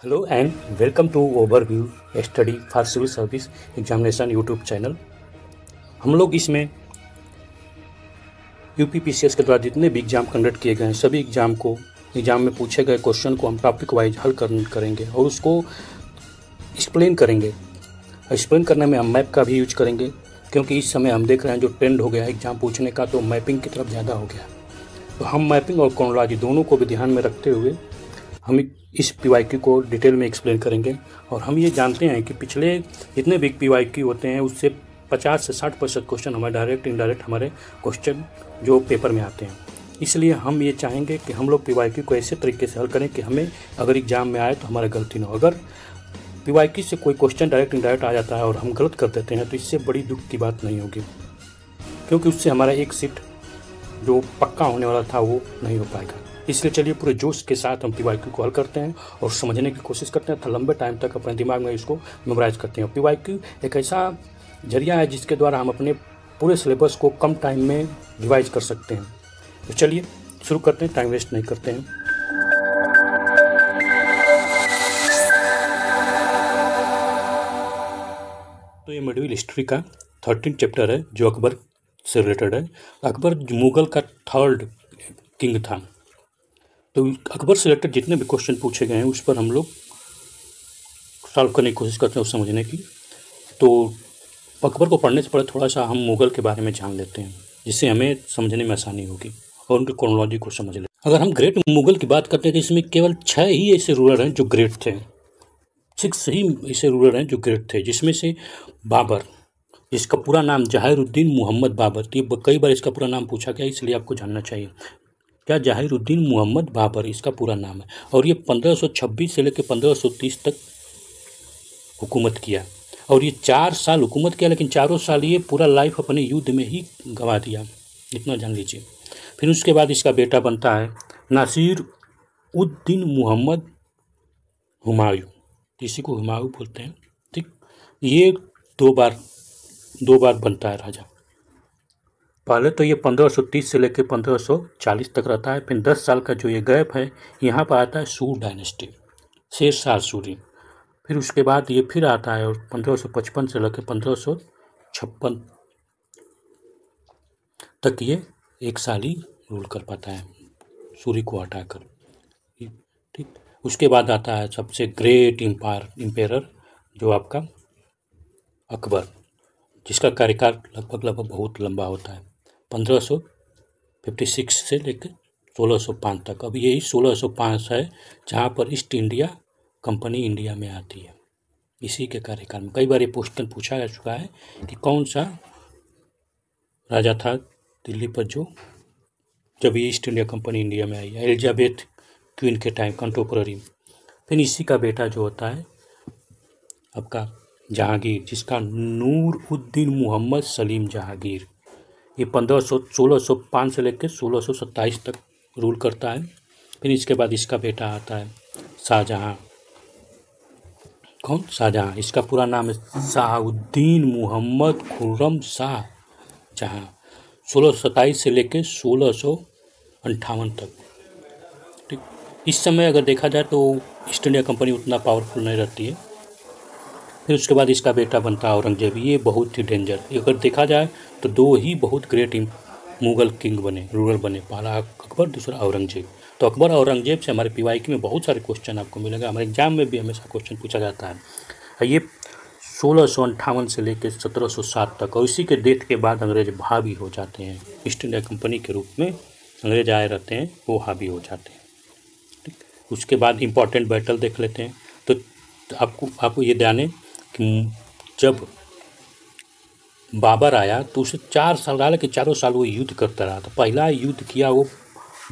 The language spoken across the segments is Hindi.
Hello and welcome to overview study for civil service examination YouTube channel. हम लोग इसमें यूपीपीसीएस के द्वारा जितने भी एग्ज़ाम कंडक्ट किए गए हैं सभी एग्ज़ाम में पूछे गए क्वेश्चन को हम टॉपिक वाइज हल करेंगे और उसको एक्सप्लेन करेंगे। एक्सप्लेन करने में हम मैप का भी यूज करेंगे, क्योंकि इस समय हम देख रहे हैं जो ट्रेंड हो गया है एग्ज़ाम पूछने का, तो मैपिंग की तरफ ज़्यादा हो गया। तो हम मैपिंग और क्रोनोलॉजी दोनों को भी ध्यान में रखते हुए हम इस पीवाईक्यू को डिटेल में एक्सप्लेन करेंगे। और हम ये जानते हैं कि पिछले जितने भी पीवाईक्यू होते हैं उससे 50 से 60% क्वेश्चन हमारे डायरेक्ट इनडायरेक्ट हमारे क्वेश्चन जो पेपर में आते हैं। इसलिए हम ये चाहेंगे कि हम लोग पीवाईक्यू को ऐसे तरीके से हल करें कि हमें अगर एग्ज़ाम में आए तो हमारा गलती ना हो। अगर पीवाईक्यू से कोई क्वेश्चन डायरेक्ट इनडायरेक्ट आ जाता है और हम गलत कर देते हैं तो इससे बड़ी दुख की बात नहीं होगी, क्योंकि उससे हमारा एक सीट जो पक्का होने वाला था वो नहीं हो पाएगा। इसलिए चलिए पूरे जोश के साथ हम पीवाईक्यू को हल करते हैं और समझने की कोशिश करते हैं, तो लंबे टाइम तक अपने दिमाग में इसको मेमोराइज करते हैं। पीवाईक्यू एक ऐसा जरिया है जिसके द्वारा हम अपने पूरे सिलेबस को कम टाइम में रिवाइज कर सकते हैं। तो चलिए शुरू करते हैं, टाइम वेस्ट नहीं करते हैं। तो ये मिडिल हिस्ट्री का 13 चैप्टर है जो अकबर से रिलेटेड है। अकबर मुगल का 3rd किंग था। तो अकबर से रिलेटेड जितने भी क्वेश्चन पूछे गए हैं उस पर हम लोग सॉल्व करने की कोशिश करते हैं, समझने की। तो अकबर को पढ़ने से पहले थोड़ा सा हम मुगल के बारे में जान लेते हैं, जिससे हमें समझने में आसानी होगी और उनकी क्रोनोलॉजी को समझ लें। अगर हम ग्रेट मुगल की बात करते हैं तो इसमें केवल 6 ही ऐसे रूलर हैं जो ग्रेट थे। 6 ही ऐसे रूलर हैं जो ग्रेट थे, जिसमें से बाबर, जिसका पूरा नाम जहांगीरुद्दीन मोहम्मद बाबर। तो ये कई बार इसका पूरा नाम पूछा गया, इसलिए आपको जानना चाहिए। क्या जहांगीरुद्दीन मोहम्मद बाबर इसका पूरा नाम है। और ये 1526 से लेकर 1530 तक हुकूमत किया और ये 4 साल हुकूमत किया, लेकिन चारों साल ये पूरा लाइफ अपने युद्ध में ही गंवा दिया, इतना जान लीजिए। फिर उसके बाद इसका बेटा बनता है नासिर उद्दीन मोहम्मद हुमायूं, इसी को हुमायूं बोलते हैं। ठीक, ये दो बार बनता है राजा। पहले तो ये 1530 से लेकर 1540 तक रहता है। फिर 10 साल का जो ये गैप है यहाँ पर आता है सूर डायनेस्टी, शेरशाह सूरी। फिर उसके बाद ये फिर आता है और 1555 से लेकर 1556 तक ये 1 साल ही रूल कर पाता है सूरी को हटाकर। ठीक, उसके बाद आता है सबसे ग्रेट एम्पायर जो आपका अकबर, जिसका कार्यकाल लगभग बहुत लंबा होता है, 1556 से लेकर 1605 तक। अब यही 1605 है जहाँ पर ईस्ट इंडिया कंपनी इंडिया में आती है। इसी के कार्यकाल में कई बार ये क्वेश्चन पूछा जा चुका है कि कौन सा राजा था दिल्ली पर जब ये ईस्ट इंडिया कंपनी इंडिया में आई है। एलिजाबेथ क्वीन के टाइम कंटेम्पोररी। फिर इसी का बेटा जो होता है आपका जहांगीर, जिसका नूर उद्दीन मोहम्मद सलीम जहांगीर, ये 1605 से लेकर 1627 तक रूल करता है। फिर इसके बाद इसका बेटा आता है शाहजहाँ। कौन? शाहजहाँ। इसका पूरा नाम है शाहुद्दीन मोहम्मद खुर्रम शाह जहाँ, 1627 से लेकर 1658 तक। ठीक, इस समय अगर देखा जाए तो ईस्ट इंडिया कंपनी उतना पावरफुल नहीं रहती है। फिर उसके बाद इसका बेटा बनता है औरंगजेब। ये बहुत ही डेंजर, अगर देखा जाए तो 2 ही बहुत ग्रेट मुगल किंग बने, रूलर बने, पहला अकबर, दूसरा औरंगजेब। तो अकबर और औरंगजेब से हमारे पीवाईक्यू में बहुत सारे क्वेश्चन आपको मिलेगा, हमारे एग्जाम में भी हमेशा क्वेश्चन पूछा जाता है। ये 1658 से लेकर 1707 तक, और इसी के डेथ के बाद अंग्रेज हावी हो जाते हैं। ईस्ट इंडिया कंपनी के रूप में अंग्रेज आए रहते हैं, वो हावी हो जाते हैं। ठीक, उसके बाद इम्पॉर्टेंट बैटल देख लेते हैं। तो आपको ये ध्यान है कि जब बाबर आया तो उसे 4 साल रहा, लेकिन चारों साल वो युद्ध करता रहा। तो पहला युद्ध किया वो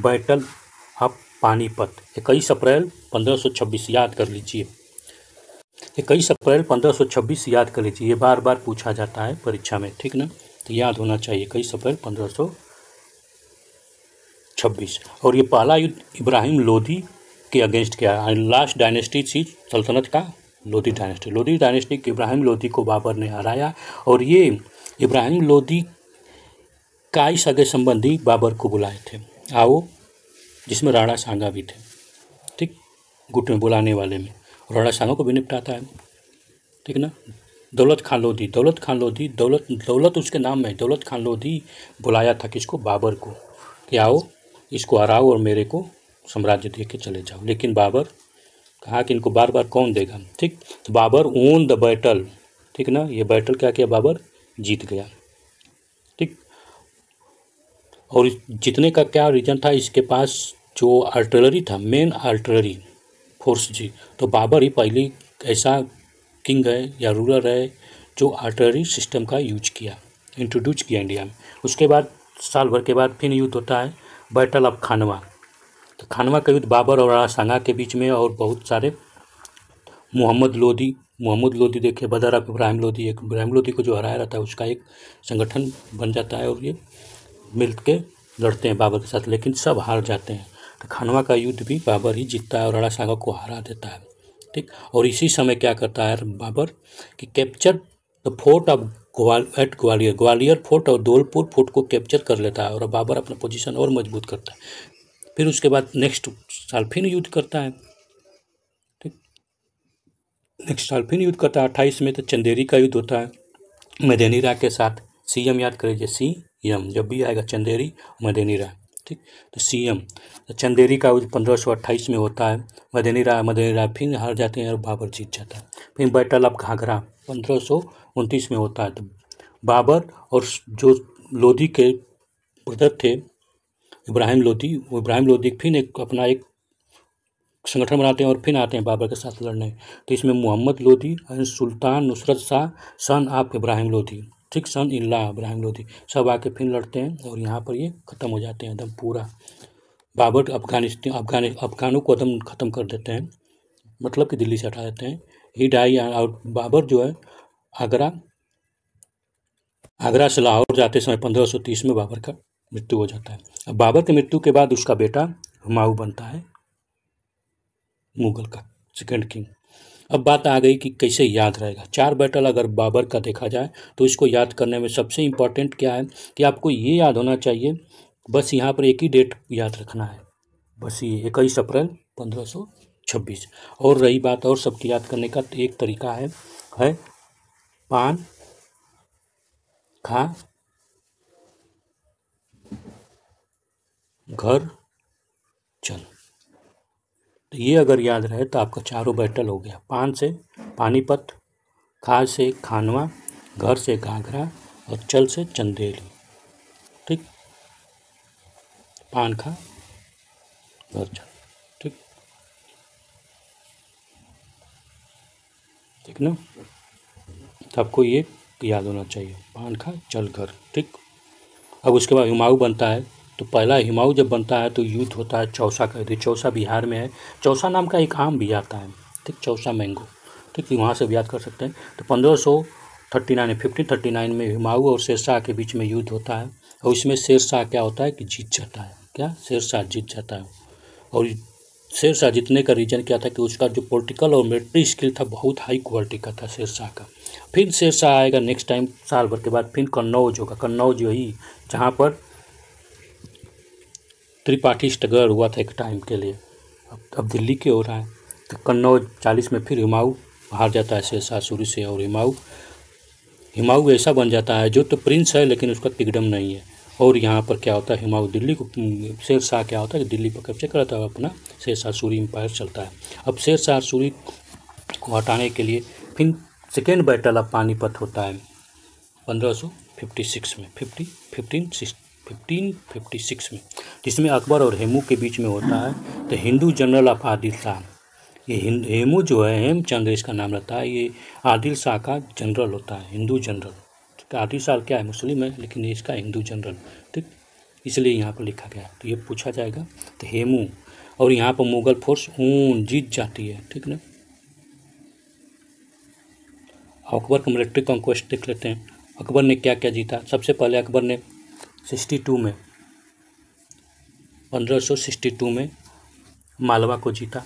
बैटल ऑफ पानीपत, 21 अप्रैल 1526, याद कर लीजिए। 21 अप्रैल 1526 याद कर लीजिए, ये बार बार पूछा जाता है परीक्षा में, ठीक ना, तो याद होना चाहिए 21 अप्रैल 1526। और ये पहला युद्ध इब्राहिम लोदी के अगेंस्ट किया। लास्ट डायनेस्टी थी सल्तनत का लोधी डायनेस्टी। लोधी डायनेस्टी के इब्राहिम लोदी को बाबर ने हराया, और ये इब्राहिम लोदी का ही सगे संबंधी बाबर को बुलाए थे, आओ, जिसमें राणा सांगा भी थे। ठीक, गुट में बुलाने वाले में। राणा सांगा को भी निपटाता है, ठीक है ना। दौलत खान लोधी, दौलत उसके नाम में, दौलत खान लोधी बुलाया था किसको, बाबर को, कि आओ इसको हराओ और मेरे को साम्राज्य दे के चले जाओ। लेकिन बाबर कहा कि इनको बार बार कौन देगा, ठीक। तो बाबर ओन द बैटल, ठीक ना, ये बैटल क्या किया, बाबर जीत गया, ठीक। और जीतने का क्या रीजन था, इसके पास जो आर्टिलरी था, मेन आर्टिलरी फोर्स जी, तो बाबर ही पहली ऐसा किंग है या रूलर है जो आर्टिलरी सिस्टम का यूज किया, इंट्रोड्यूस किया इंडिया में। उसके बाद साल भर के बाद फिर युद्ध होता है, बैटल ऑफ खानवा। तो खानवा का युद्ध बाबर और राणा सांगा के बीच में, और बहुत सारे मोहम्मद लोधी देखिए, बदर ऑफ इब्राहिम लोधी, एक इब्राहिम लोधी को जो हराया रहता है उसका एक संगठन बन जाता है और ये मिल के लड़ते हैं बाबर के साथ, लेकिन सब हार जाते हैं। तो खानवा का युद्ध भी बाबर ही जीतता है और राणा सांगा को हरा देता है, ठीक। और इसी समय क्या करता है बाबर कि capture the fort of Gwalior fort और धौलपुर फोर्ट को कैप्चर कर लेता है और बाबर अपना पोजीशन और मजबूत करता है। फिर उसके बाद नेक्स्ट साल फिर युद्ध करता है, ठीक। नेक्स्ट साल फिर युद्ध करता है 28 में, तो चंदेरी का युद्ध होता है मदेनी राय के साथ। सीएम याद करिए, सीएम जब भी आएगा चंदेरी मदेनी राय, ठीक। तो सीएम, तो चंदेरी का युद्ध 1528 में होता है, मदेनी राय फिर हार जाते हैं और बाबर जीत जाता है। फिर बैटल ऑफ घाघरा 1529 में होता है। तो बाबर और जो लोधी के ब्रदर थे इब्राहिम लोधी, वो इब्राहिम लोधी फिर एक अपना एक संगठन बनाते हैं और फिर आते हैं बाबर के साथ लड़ने। तो इसमें मोहम्मद लोधी और सुल्तान नुसरत शाह सन ऑफ इब्राहिम लोधी, ठीक, सन इन लॉ इब्राहिम लोधी, सब आके फिर लड़ते हैं और यहाँ पर ये ख़त्म हो जाते हैं एकदम पूरा। बाबर अफगानों को एकदम ख़त्म कर देते हैं, मतलब कि दिल्ली से हटा देते हैं। ही डाई, और बाबर जो है आगरा से लाहौर जाते समय 1530 में बाबर का मृत्यु हो जाता है। अब बाबर की मृत्यु के बाद उसका बेटा हुमायूं बनता है मुगल का सेकंड किंग। अब बात आ गई कि कैसे याद रहेगा। 4 बैटल अगर बाबर का देखा जाए तो इसको याद करने में सबसे इम्पॉर्टेंट क्या है कि आपको ये याद होना चाहिए, बस यहाँ पर एक ही डेट याद रखना है, बस ये 21 अप्रैल 1526। और रही बात और सबकी याद करने का, तो एक तरीका है पान खा घर चल। तो ये अगर याद रहे तो आपका चारों बैटल हो गया, पान से पानीपत, खा से खानवा, घर से घाघरा और चल से चंदेरी, ठीक। पान खा घर चल, ठीक, ठीक ना। तो आपको ये याद होना चाहिए, पान खा चल घर, ठीक। अब उसके बाद हुमायूं बनता है। तो पहला हुमायूं जब बनता है तो युद्ध होता है चौसा का युद्ध। चौसा बिहार में है, चौसा नाम का एक आम भी आता है, ठीक, चौसा मैंगो, ठीक, वहाँ से भी याद कर सकते हैं। तो 1539 में हुमायूं और शेरशाह के बीच में युद्ध होता है और इसमें शेरशाह क्या होता है कि जीत जाता है, क्या, शेरशाह जीत जाता है। और शेरशाह जीतने का रीज़न क्या था कि उसका जो पॉलिटिकल और मिलिट्री स्किल था बहुत हाई क्वालिटी का था शेरशाह का। फिर शेरशाह आएगा नेक्स्ट टाइम साल भर के बाद, फिर कन्नौज होगा, कन्नौज वही जहाँ पर त्रिपाठी स्ट्रगल हुआ था एक टाइम के लिए, अब दिल्ली के हो रहा है। तो कन्नौज 40 में फिर हुमायूं हार जाता है शेरशाह सूरी से, और हुमायूं ऐसा बन जाता है जो तो प्रिंस है लेकिन उसका किंगडम नहीं है। और यहाँ पर क्या होता है, हुमायूं दिल्ली को, शेरशाह क्या होता है कि दिल्ली पर कब्जे करता है, अपना शेरशाह सूरी एम्पायर चलता है। अब शेरशाह सूरी को हटाने के लिए फिर सेकेंड बैटल ऑफ पानीपत होता है 1556 में, 1556 में, जिसमें अकबर और हेमू के बीच में होता है। तो हिंदू जनरल ऑफ आदिल शाह, ये हेमू जो है, हेमचंद्र इसका नाम रहता है, ये आदिल शाह का जनरल होता है, हिंदू जनरल। आदिल शाह क्या है, मुस्लिम है, लेकिन इसका हिंदू जनरल, ठीक, इसलिए यहाँ पर लिखा गया। तो ये पूछा जाएगा। तो हेमू, और यहाँ पर मुगल फोर्स जीत जाती है, ठीक ना। अकबर का मिलिट्री कॉन्क्वेस्ट देख लेते हैं। अकबर ने क्या क्या जीता। सबसे पहले अकबर ने 1562 में मालवा को जीता।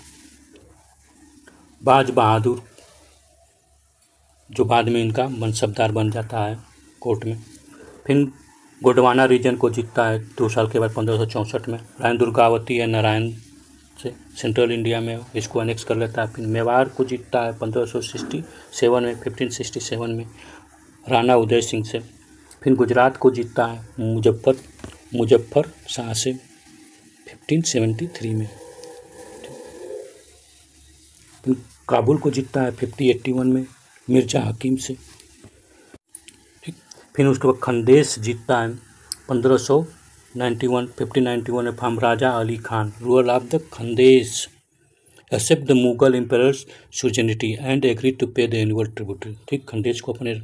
बाज बहादुर जो बाद में इनका मनसबदार बन जाता है कोर्ट में। फिर गोंडवाना रीजन को जीतता है 2 साल के बाद 1564 में। रानी दुर्गावती है, नारायण से सेंट्रल इंडिया में इसको अनेक्स कर लेता है। फिर मेवाड़ को जीतता है 1567 में, 1567 में राणा उदय सिंह से। फिर गुजरात को जीतता है मुजफ्फर शाह से 1573 में। फिर काबुल को जीतता है 1581 में मिर्जा हकीम से। ठीक, फिर उसके बाद खंडेश जीतता है 1591 में from Raja Ali Khan, ruler of the Khandesh, accept the Mughal emperor's suzerainty and agree to pay the annual tributary. ठीक, खंडेश को अपने।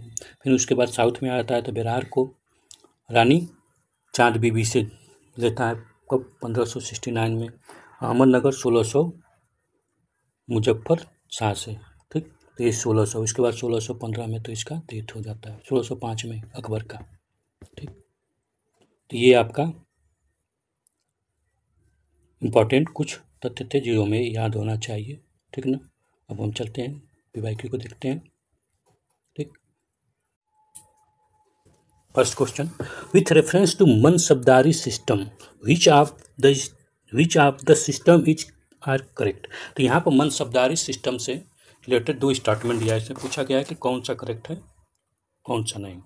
फिर उसके बाद साउथ में आता है तो बिहार को रानी चाँद बीबी से लेता है कब 1569 में। अहमदनगर 1600 मुजफ्फर शाह से। ठीक, तो ये 1600, उसके बाद 1615 में तो इसका डेथ हो जाता है, 1605 में अकबर का। ठीक, तो ये आपका इम्पॉर्टेंट कुछ तथ्य थे जो हमें याद होना चाहिए। ठीक ना, अब हम चलते हैं पीवाईक्यू को देखते हैं। ठीक, first question, with reference to mansabdari system which of the system is are correct. तो यहाँ पर मनसबदारी सिस्टम से रिलेटेड दो स्टेटमेंट दिया है। इसमें पूछा गया है कि कौन सा करेक्ट है कौन सा नहीं।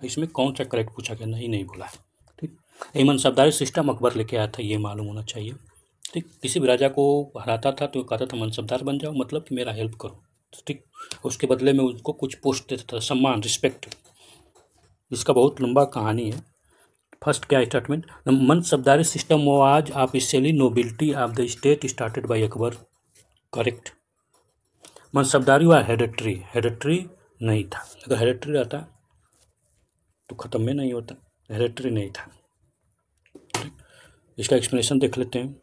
इसमें कौन सा करेक्ट पूछा गया, नहीं बोला है। ठीक, ये मनसबदारी सिस्टम अकबर लेके आया था, ये मालूम होना चाहिए। ठीक, किसी भी राजा को हराता था तो कहता था मनसबदार बन जाओ, मतलब कि मेरा हेल्प करो। ठीक, उसके बदले में उसको कुछ पोस्ट देता था, सम्मान, रिस्पेक्ट। इसका बहुत लंबा कहानी है। फर्स्ट क्या statement, mansabdari system was officially nobility of the state started by Akbar, correct. Mansabdari व हेरेडिटरी नहीं था। अगर हेरेडिटरी रहता तो ख़त्म में नहीं होता, हेरेडिटरी नहीं था। इसका एक्सप्लेनेशन देख लेते हैं।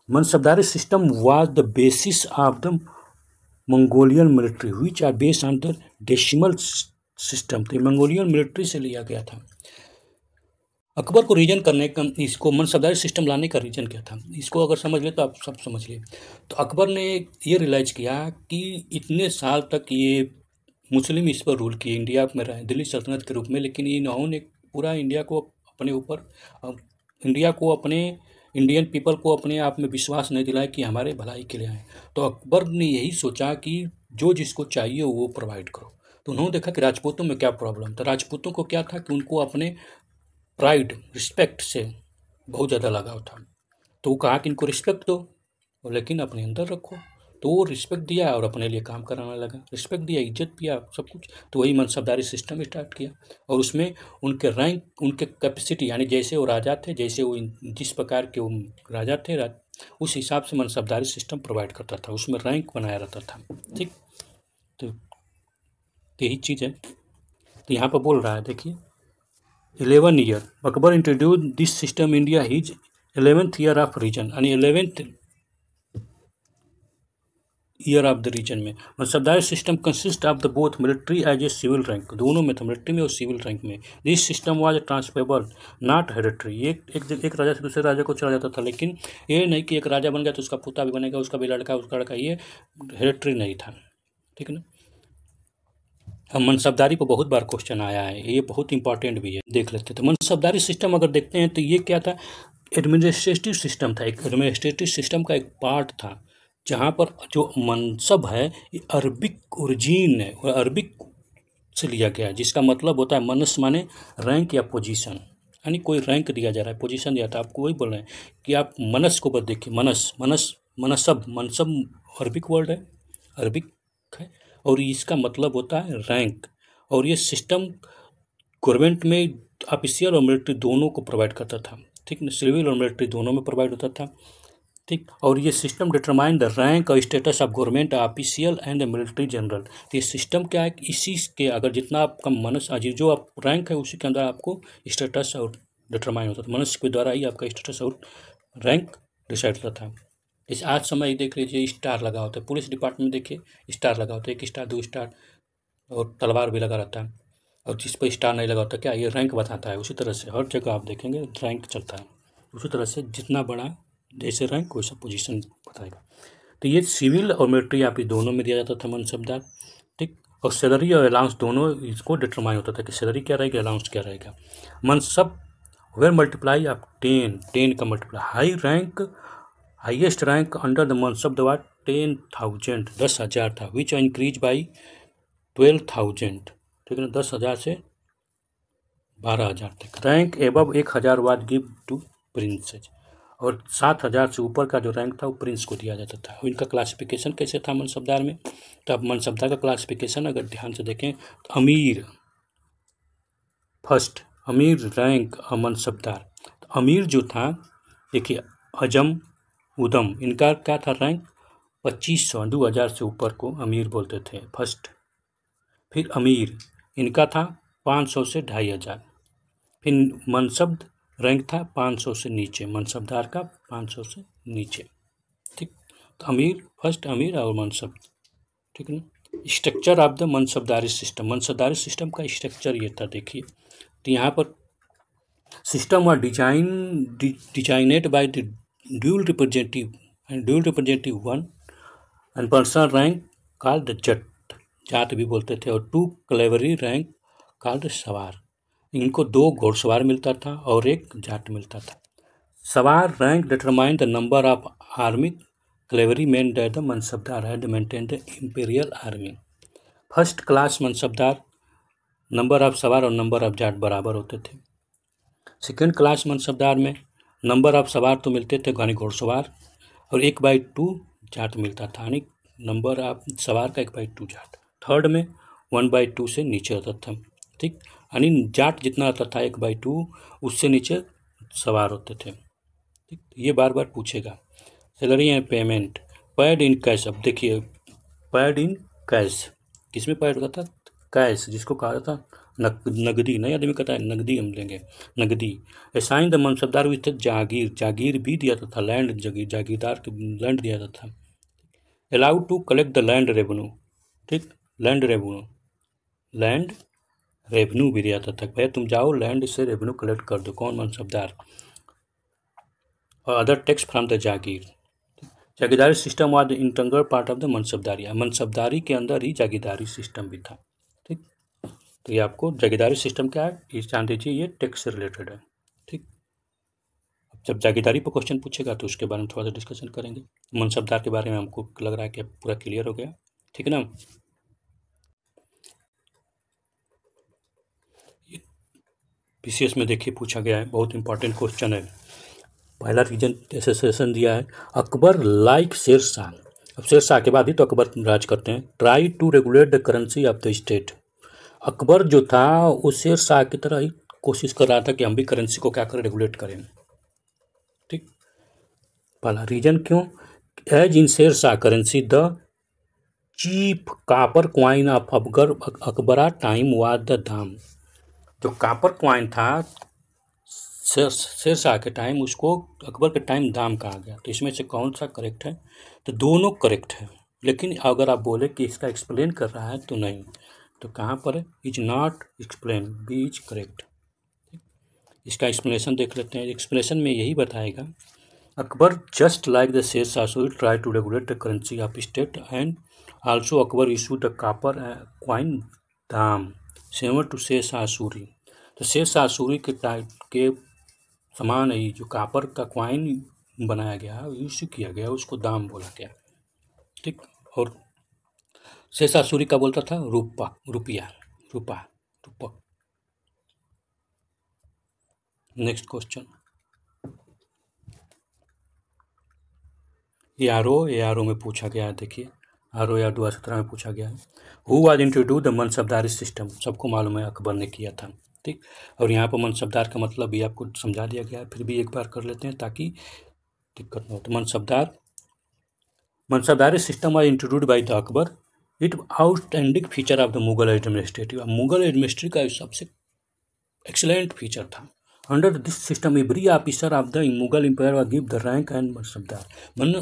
Mansabdari system was the basis of the Mongolian military which are based on the decimal system. तो मंगोलियन मिलिट्री से लिया गया था। अकबर को रीजन करने का, इसको मनसबदारी सिस्टम लाने का रीजन क्या था, इसको अगर समझ ले तो आप सब समझ लिए। तो अकबर ने ये रियलाइज़ किया कि इतने साल तक ये मुस्लिम इस पर रूल किए, इंडिया में रहे दिल्ली सल्तनत के रूप में, लेकिन इन्होंने पूरा इंडिया को अपने ऊपर, इंडिया को अपने इंडियन पीपल को अपने आप में विश्वास नहीं दिलाया कि हमारे भलाई के लिए आए। तो अकबर ने यही सोचा कि जो जिसको चाहिए वो प्रोवाइड करो। तो उन्होंने देखा कि राजपूतों में क्या प्रॉब्लम था। राजपूतों को क्या था कि उनको अपने प्राइड, रिस्पेक्ट से बहुत ज़्यादा लगाव था। तो वो कहा कि इनको रिस्पेक्ट दो लेकिन अपने अंदर रखो। तो वो रिस्पेक्ट दिया और अपने लिए काम कराने लगा, रिस्पेक्ट दिया, इज्जत दिया, सब कुछ। तो वही मनसबदारी सिस्टम स्टार्ट किया और उसमें उनके रैंक, उनके कैपेसिटी, यानी जैसे वो राजा थे, जैसे वो जिस प्रकार के वो राजा थे, उस हिसाब से मनसबदारी सिस्टम प्रोवाइड करता था, उसमें रैंक बनाया रहता था। ठीक, तो यही चीज़ है। तो यहाँ पर बोल रहा है, देखिए 11 year Akbar introduce this system India his 11th year of reign, यानी 11th year of the reign में। Mansabdari system consist of the both military as a civil rank, दोनों में था, मिलिट्री में और सिविल रैंक में। This system was transferable not hereditary, एक राजा से दूसरे राजा को चला जाता था, लेकिन ये नहीं कि एक राजा बन गया तो उसका पोता भी बनेगा, उसका भी लड़का, उसका लड़का, ये हेरेडिटरी नहीं था। ठीक है ना। अब मनसबदारी पर बहुत बार क्वेश्चन आया है, ये बहुत इंपॉर्टेंट भी है, देख लेते हैं। तो मनसबदारी सिस्टम अगर देखते हैं तो ये क्या था, एडमिनिस्ट्रेटिव सिस्टम था, एक एडमिनिस्ट्रेटिव सिस्टम का एक पार्ट था, जहाँ पर जो मनसब है ये अरबिक ओरिजिन है और अरबिक से लिया गया है, जिसका मतलब होता है मनस माने रैंक या पोजीशन, यानी कोई रैंक दिया जा रहा है, पोजीशन दिया था। आपको वही बोल रहे हैं कि आप मनस को बस देखिए, मनसब अरबिक वर्ड है, अरबिक है, और इसका मतलब होता है रैंक। और ये सिस्टम गवर्नमेंट में ऑफिशियल और मिलिट्री दोनों को प्रोवाइड करता था। ठीक ना, सिविल और मिलिट्री दोनों में प्रोवाइड होता था। ठीक, और ये सिस्टम डिटरमाइन द रैंक और status of government official and military general. तो ये सिस्टम क्या है कि इसी के अगर जितना आपका मनुष्य जो आप रैंक है उसी के अंदर आपको स्टेटस और डिटरमाइन होता था, मनुष्य के द्वारा ही आपका स्टेटस और रैंक डिसाइड होता था। जैसे आज समय देख लीजिए, स्टार लगा होता है, पुलिस डिपार्टमेंट देखिए स्टार लगा होता है, 1 स्टार 2 स्टार, और तलवार भी लगा रहता है, और जिस पर स्टार नहीं लगा होता क्या ये रैंक बताता है। उसी तरह से हर जगह आप देखेंगे रैंक चलता है, उसी तरह से जितना बड़ा जैसे रैंक वैसा पोजीशन बताएगा। तो ये सिविल और मिलिट्री आप दोनों में दिया जाता था मनसबदार। ठीक, और सैलरी और अलाउंस दोनों इसको डिटरमाइन होता था कि सैलरी क्या रहेगी, अलाउंस क्या रहेगा। मनसब वेयर मल्टीप्लाई ऑफ 10 का multiply highest rank under the mansab what 10,000 10,000 था, विच इंक्रीज बाई 12,000, ठीक है ना, 10,000 से 12,000 तक। Rank above 1,000 was give to princes, और 7,000 से ऊपर का जो रैंक था वो प्रिंस को दिया जाता था। इनका क्लासिफिकेशन कैसे था मनसबदार में? तो अब मनसबदार का क्लासिफिकेशन अगर ध्यान से देखें तो अमीर फर्स्ट, अमीर रैंक मनसबदार। तो अमीर जो था, देखिए अजम उदम, इनका क्या था रैंक? 2500, 2,000 से ऊपर को अमीर बोलते थे फर्स्ट। फिर अमीर इनका था 500 से 2,500। फिर मनसब रैंक था 500 से नीचे, मनसबदार का 500 से नीचे, ठीक। तो अमीर फर्स्ट, अमीर और मनसब, ठीक है ना। Structure of the mansabdari system, मनसबदारी system का स्ट्रक्चर ये था, देखिए। तो यहाँ पर सिस्टम व designed by the dual representative one and personal rank called the Jat भी बोलते थे, और 2 क्लेवरी रैंक कॉल्ड सवार। इनको 2 घोड़सवार मिलता था और 1 जाट मिलता था। Sawar rank determine the number of army, cavalry men that the mansabdar had maintain the imperial army. First class mansabdar number of sawar और नंबर ऑफ जाट बराबर होते थे। सेकेंड क्लास मनसबदार में नंबर ऑफ सवार तो मिलते थे यानी घोड़सवार, और 1/2 जाट मिलता था, यानी नंबर ऑफ सवार का 1/2 जाट। थर्ड में 1/2 से नीचे होता था, ठीक, यानी जाट जितना रहता था 1/2 उससे नीचे सवार होते थे, ठीक। ये बार बार पूछेगा। Salary and payment pad in cash. अब देखिए पैड इन कैश, किसमें पैड होता था? कैश, जिसको कहा जाता नगदी, नया आदमी कहता है नगदी हम लेंगे, नगदी। Assign the mansabdar with jagir, जागीर भी दिया था, लैंड जागीरदार के लैंड दिया था। Allowed to collect the land revenue, ठीक, लैंड रेवेन्यू भी दिया था, भैया तुम जाओ लैंड से रेवेन्यू कलेक्ट कर दो, कौन? मनसबदार। और other tax from the jagir. Jagirdari system was the integral part of the mansabdari, mansabdari के अंदर ही जागीरदारी सिस्टम भी था, ठीक। तो ये आपको जागीरदारी सिस्टम क्या है ये जान दीजिए, ये टैक्स से रिलेटेड है, ठीक। अब जब जागीरदारी पर क्वेश्चन पूछेगा तो उसके बारे में थोड़ा सा डिस्कशन करेंगे। मनसबदार के बारे में हमको लग रहा है कि पूरा क्लियर हो गया, ठीक है ना। पीसीएस में देखिए पूछा गया है, बहुत इंपॉर्टेंट क्वेश्चन है। पहला रीजन एसोसिएशन दिया है, अकबर लाइक शेर शाह। अब शेर शाह के बाद ही तो अकबर राज करते हैं। Try to regulate the currency of the state. Akbar जो था वो शेर शाह की तरह ही कोशिश कर रहा था कि हम भी करेंसी को क्या करें, रेगुलेट करें, ठीक। पहला रीजन क्यों? As in Sher Shah currency the chief copper coin of Akbar's time was the dam. जो कापर क्वाइन था शेर शाह के टाइम, उसको अकबर के टाइम दाम कहा गया। तो इसमें से कौन सा करेक्ट है? तो दोनों करेक्ट है, लेकिन अगर आप बोले कि इसका एक्सप्लेन कर रहा है तो नहीं, तो कहाँ पर है? Is not explain, B is correct. इसका एक्सप्लेनेशन देख लेते हैं। एक्सप्लेनेशन में यही बताएगा, Akbar just like the Sher Shah Suri try to regulate the currency of state and also Akbar issue the copper coin dam similar to Sher Shah Suri. तो शेर शाह सूरी के टाइप के समान ही जो कापर का क्वाइन बनाया गया, इशू किया गया, उसको दाम बोला गया, ठीक। और शेर शाह सूरी का बोलता था रुपया। नेक्स्ट क्वेश्चन, ARO में पूछा गया है, देखिए RO 2017 में पूछा गया है। Who was introduce the mansabdari system? सबको मालूम है अकबर ने किया था, ठीक। और यहाँ पर मनसबदार का मतलब भी आपको समझा दिया गया है, फिर भी एक बार कर लेते हैं ताकि दिक्कत न हो। तो mansabdari system was introduced by the Akbar. It outstanding feature of the Mughal administrative. Mughal administration का सबसे एक्सलेंट फीचर था। Under this system every officer of the Mughal empire was give the rank and mansabdar.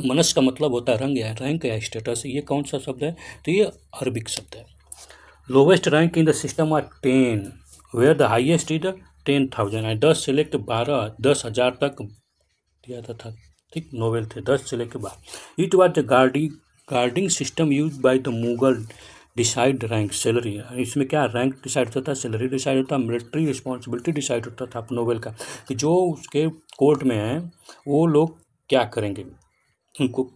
मनस का मतलब होता है रंग या रैंक या स्टेटस। ये कौन सा शब्द है? तो ये अरबिक शब्द है। Lowest rank in the system was 10 where the highest is 10,000 and 10 से लेकर 10,000 तक दिया था, ठीक। नोवेल थे 10 से लेकर 12। It was the grading system use by the Mughal decide rank salary, इसमें क्या रैंक डिसाइड होता है, सैलरी डिसाइड होता है, मिलिट्री रिस्पॉन्सिबिलिटी डिसाइड होता था नोबेल का, कि जो उसके कोर्ट में है वो लोग क्या करेंगे, उनको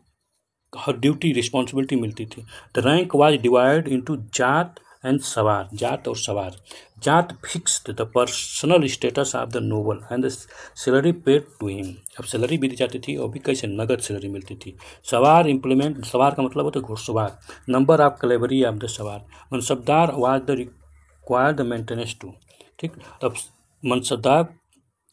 हर ड्यूटी रिस्पॉन्सिबिलिटी मिलती थी। The rank was divide into zat and sawar, zat और sawar. Zat fixed the personal status of the noble and the salary paid to him, अब सैलरी भी दी जाती थी और भी कैसे नगद सैलरी मिलती थी। सवार इम्प्लीमेंट, सवार का मतलब होता है घुड़सवार, number of cavalry of the sawar. Mansabdar was the required the maintenance to, ठीक। तब मनसबदार,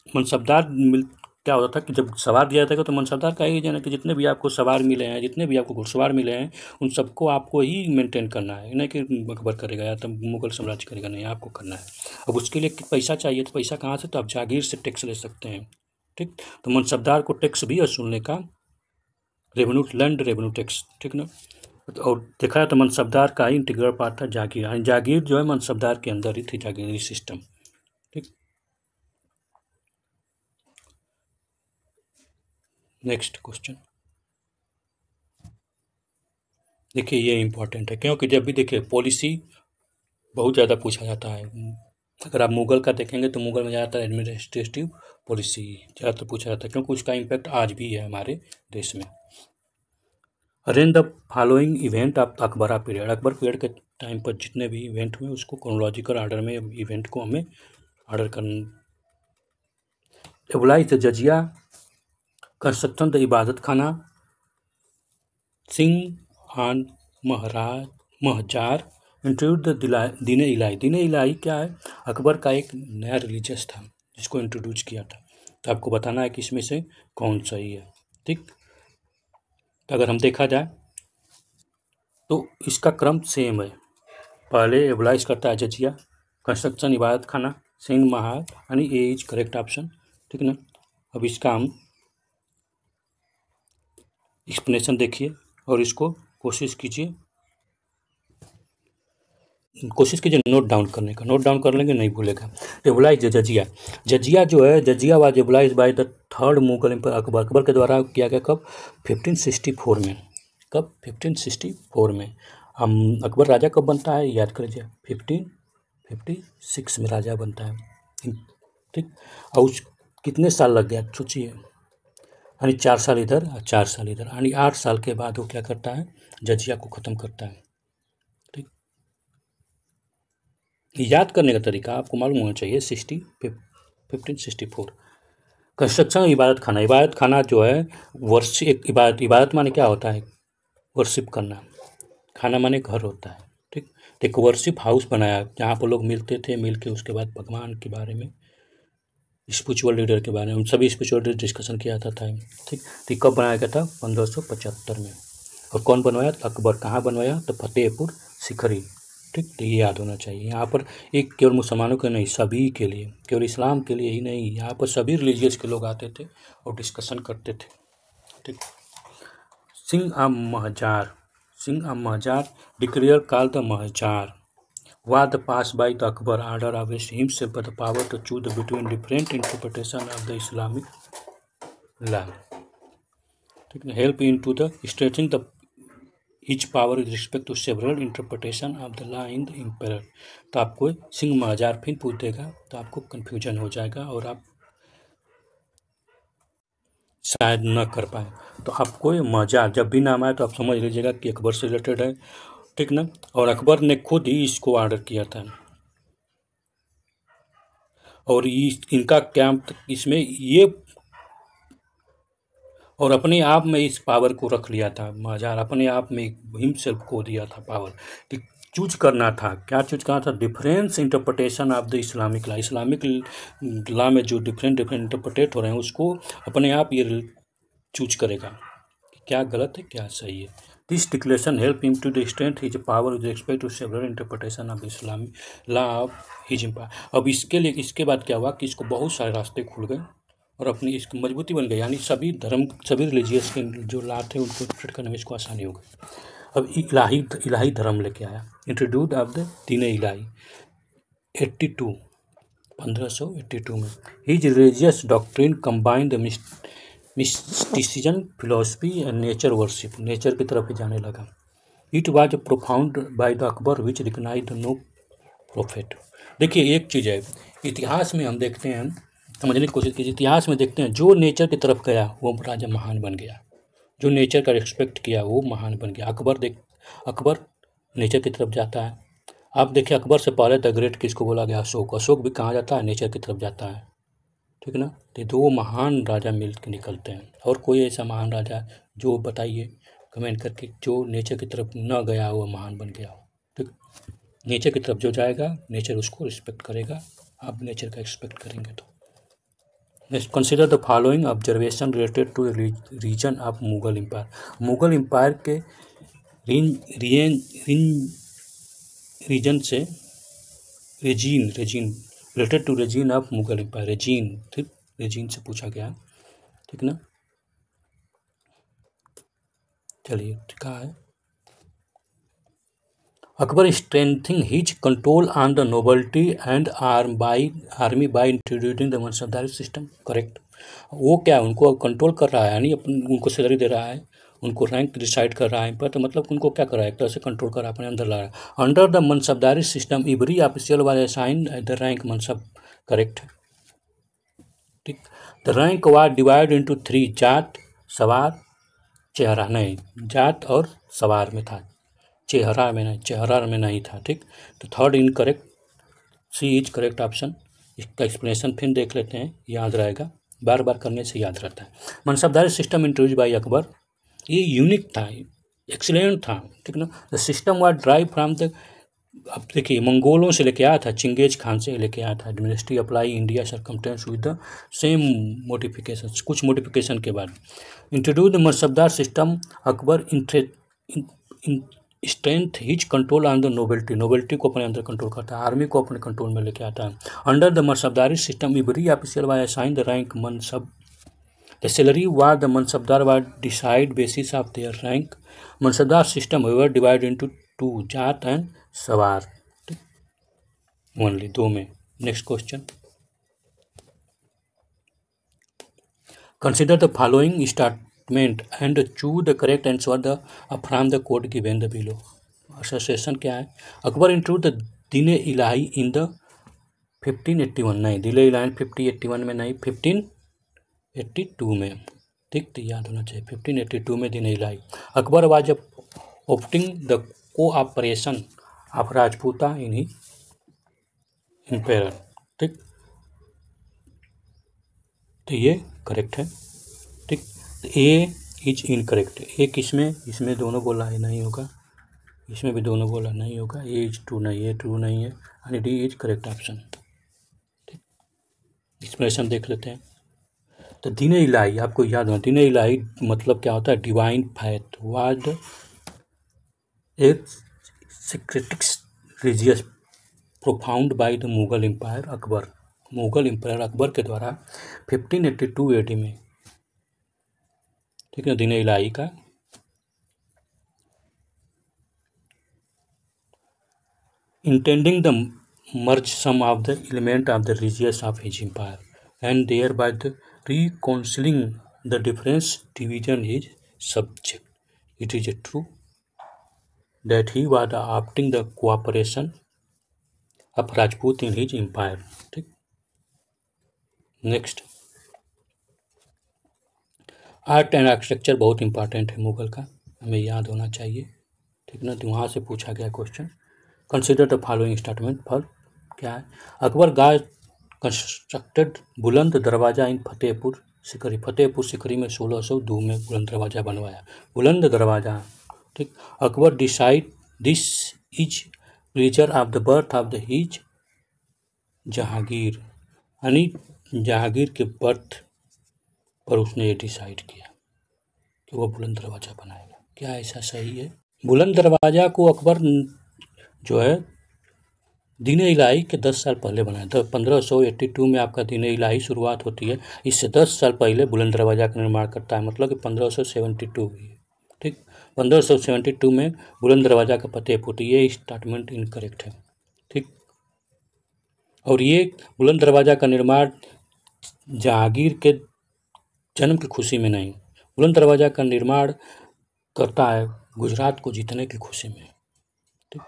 मनसबदार मिल क्या होता था कि जब सवार दिया जाता था तो मनसबदार का ही जाना कि जितने भी आपको सवार मिले हैं, जितने भी आपको घुड़सवार मिले हैं, उन सबको आपको ही मेंटेन करना है, नहीं कि अकबर करेगा या तब मुगल साम्राज्य करेगा, नहीं, आपको करना है। अब उसके लिए पैसा चाहिए, तो पैसा कहाँ से, तो आप जागीर से टैक्स ले सकते हैं, ठीक। तो मनसबदार को टैक्स भी वसूलने का रेवेन्यू, लैंड रेवेन्यू टैक्स, ठीक ना। और देखा है तो मनसबदार का ही इंटीग्रल पार्ट था जागीर, यानी जागीर जो है मनसबदार के अंदर ही थी, जागीरी सिस्टम, ठीक। नेक्स्ट क्वेश्चन देखिए, ये इम्पोर्टेंट है क्योंकि जब भी देखिए पॉलिसी बहुत ज़्यादा पूछा जाता है। अगर आप मुगल का देखेंगे तो मुगल में ज़्यादातर एडमिनिस्ट्रेटिव पॉलिसी ज़्यादातर पूछा जाता है, क्योंकि उसका इम्पैक्ट आज भी है हमारे देश में। Arrange the following event of Akbar's period, Akbar period के टाइम पर जितने भी इवेंट हुए उसको क्रोनोलॉजिकल ऑर्डर में इवेंट को हमें ऑर्डर करना। एबुलाइज द जजिया, कंस्ट्रक्शन द इबादत खाना, सिंह आन महजार, इंट्रोड्यूस द दीन इलाही। दीन इलाही क्या है, अकबर का एक नया रिलीजियस था जिसको इंट्रोड्यूस किया था, तो आपको बताना है कि इसमें से कौन सही है, ठीक। तो अगर हम देखा जाए तो इसका क्रम सेम है, पहले एबलाइज करता है जजिया, कंस्ट्रक्शन इबादत खाना, सिंह महार, यानी ए इज करेक्ट ऑप्शन, ठीक ना। अब इसका हम एक्सप्लेनेशन देखिए और इसको कोशिश कीजिए नोट डाउन करने का, नोट डाउन कर लेंगे नहीं भूलेगा। एबुलाइज जजिया, जजिया जो है, jizya was abolish by the third Mughal emperor Akbar, Akbar के द्वारा किया गया कब, 1564 में, कब 1564 में। हम अकबर राजा कब बनता है याद कर लीजिए, 1556 में राजा बनता है, ठीक। और उस कितने साल लग गया सोचिए, यानी 4 साल इधर और 4 साल इधर, यानी 8 साल के बाद वो क्या करता है, जजिया को ख़त्म करता है, ठीक। याद करने का तरीका आपको मालूम होना चाहिए, 1564। कंस्ट्रक्शन इबादत खाना जो है वर्शिप, इबादत माने क्या होता है, वर्शिप करना, खाना माने घर होता है, ठीक। तो एक वर्शिप हाउस बनाया जहाँ पर लोग मिलते थे, मिल के उसके बाद भगवान के बारे में, स्पिरिचुअल लीडर के बारे में, सभी स्पिरिचुअल लीडर डिस्कशन किया जाता था, ठीक। तो कब बनाया गया था, 1575 में। और कौन बनवाया, अकबर। कहाँ बनवाया, तो फतेहपुर सीकरी, ठीक। तो ये याद होना चाहिए। यहाँ पर एक केवल मुसलमानों के नहीं, सभी के लिए, केवल इस्लाम के लिए ही नहीं, यहाँ पर सभी रिलीजियस के लोग आते थे और डिस्कशन करते थे, ठीक। सिंह आ महजार, सिंह आ mahzar declare call the mahzar was passed by the Akbar order of himself by the power to choose between different interpretation of the Islamic law, ठीक है। help into the strengthening the each power with respect to several interpretation of the law in the emperor। तो आपको सिंह महाजार फिर पूछ देगा तो आपको कन्फ्यूजन हो जाएगा और आप शायद न कर पाए। तो आपको ये महाजार जब भी नाम आए तो आप समझ लीजिएगा कि अकबर से रिलेटेड है, ठीक ना। और अकबर ने खुद ही इसको ऑर्डर किया था और इनका क्या इसमें ये, और अपने आप में इस पावर को रख लिया था, महाजार अपने आप में हिमसेल्फ को दिया था पावर कि चूज करना था, क्या चूज करना था, difference interpretation of the Islamic law, Islamic law में जो डिफरेंट इंटरप्रेटेट हो रहे हैं उसको अपने आप ये चूज करेगा कि क्या गलत है क्या सही है। This declaration help him to strength his power with respect to several interpretation of Islamic law of his empire. अब इसके लिए इसके बाद क्या हुआ कि इसको बहुत सारे रास्ते खुल गए और अपनी इसकी मजबूती बन गई, यानी सभी धर्म, सभी रिलीजियस के जो लॉ थे उनको ट्रीट करने में इसको आसानी हो गई। अब इलाही धर्म लेके आया, इंट्रोड्यूस ऑफ द दीन इलाही 82 1582 में। His religious doctrine combined the mysticism, philosophy and nature worship, nature की तरफ ही जाने लगा। It was profound by the Akbar which recognize no profit. देखिए एक चीज़ है, इतिहास में हम देखते हैं, समझने की कोशिश कीजिए, इतिहास में देखते हैं जो नेचर की तरफ गया वो राजा महान बन गया, जो नेचर का रिस्पेक्ट किया वो महान बन गया। अकबर नेचर की तरफ जाता है। आप देखिए अकबर से पहले द ग्रेट किसको बोला गया? अशोक भी कहाँ जाता है? नेचर की तरफ जाता है, ठीक ना। तो दो महान राजा मिल के निकलते हैं। और कोई ऐसा महान राजा जो बताइए कमेंट करके, जो नेचर की तरफ न गया हो महान बन गया हो। ठीक, नेचर की तरफ जो जाएगा नेचर उसको रिस्पेक्ट करेगा, आप नेचर का रिस्पेक्ट करेंगे तो। Next, consider the following observation related to region of Mughal empire. Mughal empire के रीजन से reign related to reign of Mughal empire, reign, ठीक, रेजीन से पूछा गया, ठीक ना। चलिए कहा है, Akbar strengthening his control on the nobility and army by introducing the mansabdari system, correct. वो क्या उनको कंट्रोल कर रहा है, यानी उनको सैलरी दे रहा है, उनको रैंक डिसाइड कर रहा है, तो मतलब उनको क्या कर रहा है, एक तरह से कंट्रोल कर रहा है, अपने अंदर ला रहा है। Under the mansabdari system every official was assign the rank mansab, correct, ठीक। The rank was divide into 3, zat, sawar, चेहरा, नहीं जाट और सवार में था, चेहरा में नहीं था, ठीक। तो third incorrect, C is correct option. इसका एक्सप्लेनेशन फिर देख लेते हैं, याद रहेगा, बार बार करने से याद रहता है। मनसबदारी सिस्टम इंट्रोड्यूस बाय अकबर, ये यूनिक था, एक्सीलेंट था, ठीक ना। The system was drive from the, अब देखिए मंगोलों से लेके आया था, चिंगेज खान से लेके आया था। Administration apply India circumstances with the same modification, कुछ मॉडिफिकेशन के बाद introduce the mansabdar system. Akbar strength his control on the nobility को अपने अंदर कंट्रोल करता है, आर्मी को अपने कंट्रोल में लेके आता है। Under the mansabdari system every official was assign the rank mansab, the salary was the mansabdar was decide basis of their rank. Mansabdar system however divide into 2, zat and sawar, only, दो में। Next question, consider the following statement and choose the correct answer the from the code given the below. Association क्या है? Akbar introduce the Deen Ilahi in the 1581, नहीं दीन इलाही 1581 में नहीं, 1582 में, ठीक, तो याद होना चाहिए 1582 में Din Ilahi. Akbar was opting the cooperation of Rajputs in he empire, ठीक, तो ये करेक्ट है, ठीक। ए इज इनकरेक्ट, ए किसमें, इसमें दोनों बोला है, नहीं होगा, इसमें भी दोनों बोला नहीं होगा, ए इज ट्रू नहीं है, ट्रू नहीं है, यानी डी इज करेक्ट ऑप्शन, ठीक। एक्सप्लेनेशन देख लेते हैं। तो दीन इलाही आपको याद होना, दीन इलाही मतलब क्या होता है? डिवाइन फैथ वाज एक syncretics religious profound by the Mughal empire Akbar, Mughal empire Akbar के द्वारा 1582 AD में, ठीक है, दीन इलाही का intending the merge some of the element of the religious of his empire and thereby the reconciling the difference division his subject. It is true that he was opting the cooperation of Rajput in his empire, ठीक। नेक्स्ट, आर्ट एंड आर्किटेक्चर बहुत इंपॉर्टेंट है मुगल का, हमें याद होना चाहिए, ठीक ना। तो वहाँ से पूछा गया question, consider the following statement for, क्या है? अकबर गाज कंस्ट्रक्टेड बुलंद दरवाज़ा इन फतेहपुर सिकरी, फतेहपुर सिकरी में 1602 में बुलंद दरवाज़ा बनवाया, बुलंद दरवाज़ा, ठीक। Akbar decide this is pleasure of the birth of the his Jahangir, यानी जहांगीर के बर्थ पर उसने ये डिसाइड किया कि वो बुलंद दरवाज़ा बनाएगा। क्या ऐसा सही है? बुलंद दरवाज़ा को अकबर जो है दीन इलाही के 10 साल पहले बनाया था। 1582 में आपका दीन इलाही शुरुआत होती है, इससे 10 साल पहले बुलंद दरवाज़ा का निर्माण करता है, मतलब कि 1572 हुई है, ठीक। 1572 में बुलंद दरवाज़ा का फतेहपुर, ये स्टेटमेंट इनकरेक्ट है, ठीक। और ये बुलंद दरवाज़ा का निर्माण जहांगीर के जन्म की खुशी में नहीं, बुलंद दरवाज़ा का निर्माण करता है गुजरात को जीतने की खुशी में। ठीक,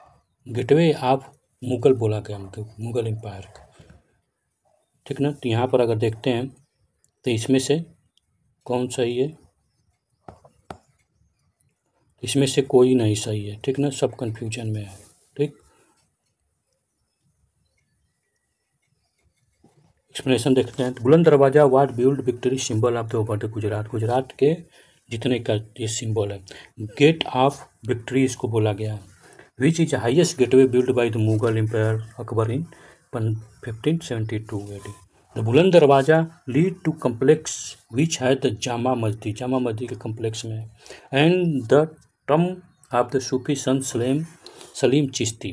गेटवे ऑफ मुगल बोला गया उनको, मुगल एम्पायर का। ठीक ना, तो यहाँ पर अगर देखते हैं तो इसमें से कौन सही है, इसमें से कोई नहीं सही है। ठीक ना, सब कंफ्यूजन में है। ठीक, एक्सप्लेनेशन देखते हैं। तो बुलंद दरवाजा was build victory symbol of the over the Gujarat, Gujarat के जीतने का ये सिंबल है। गेट ऑफ विक्ट्री इसको बोला गया है। Which is highest gateway build by the Mughal empire Akbar in 1572 AD। The Buland Darwaza lead to complex विच है द जामा मस्जिद, जामा मस्जिद के कम्प्लेक्स में है। एंड द टम ऑफ द सूफी संत सलीम चिश्ती।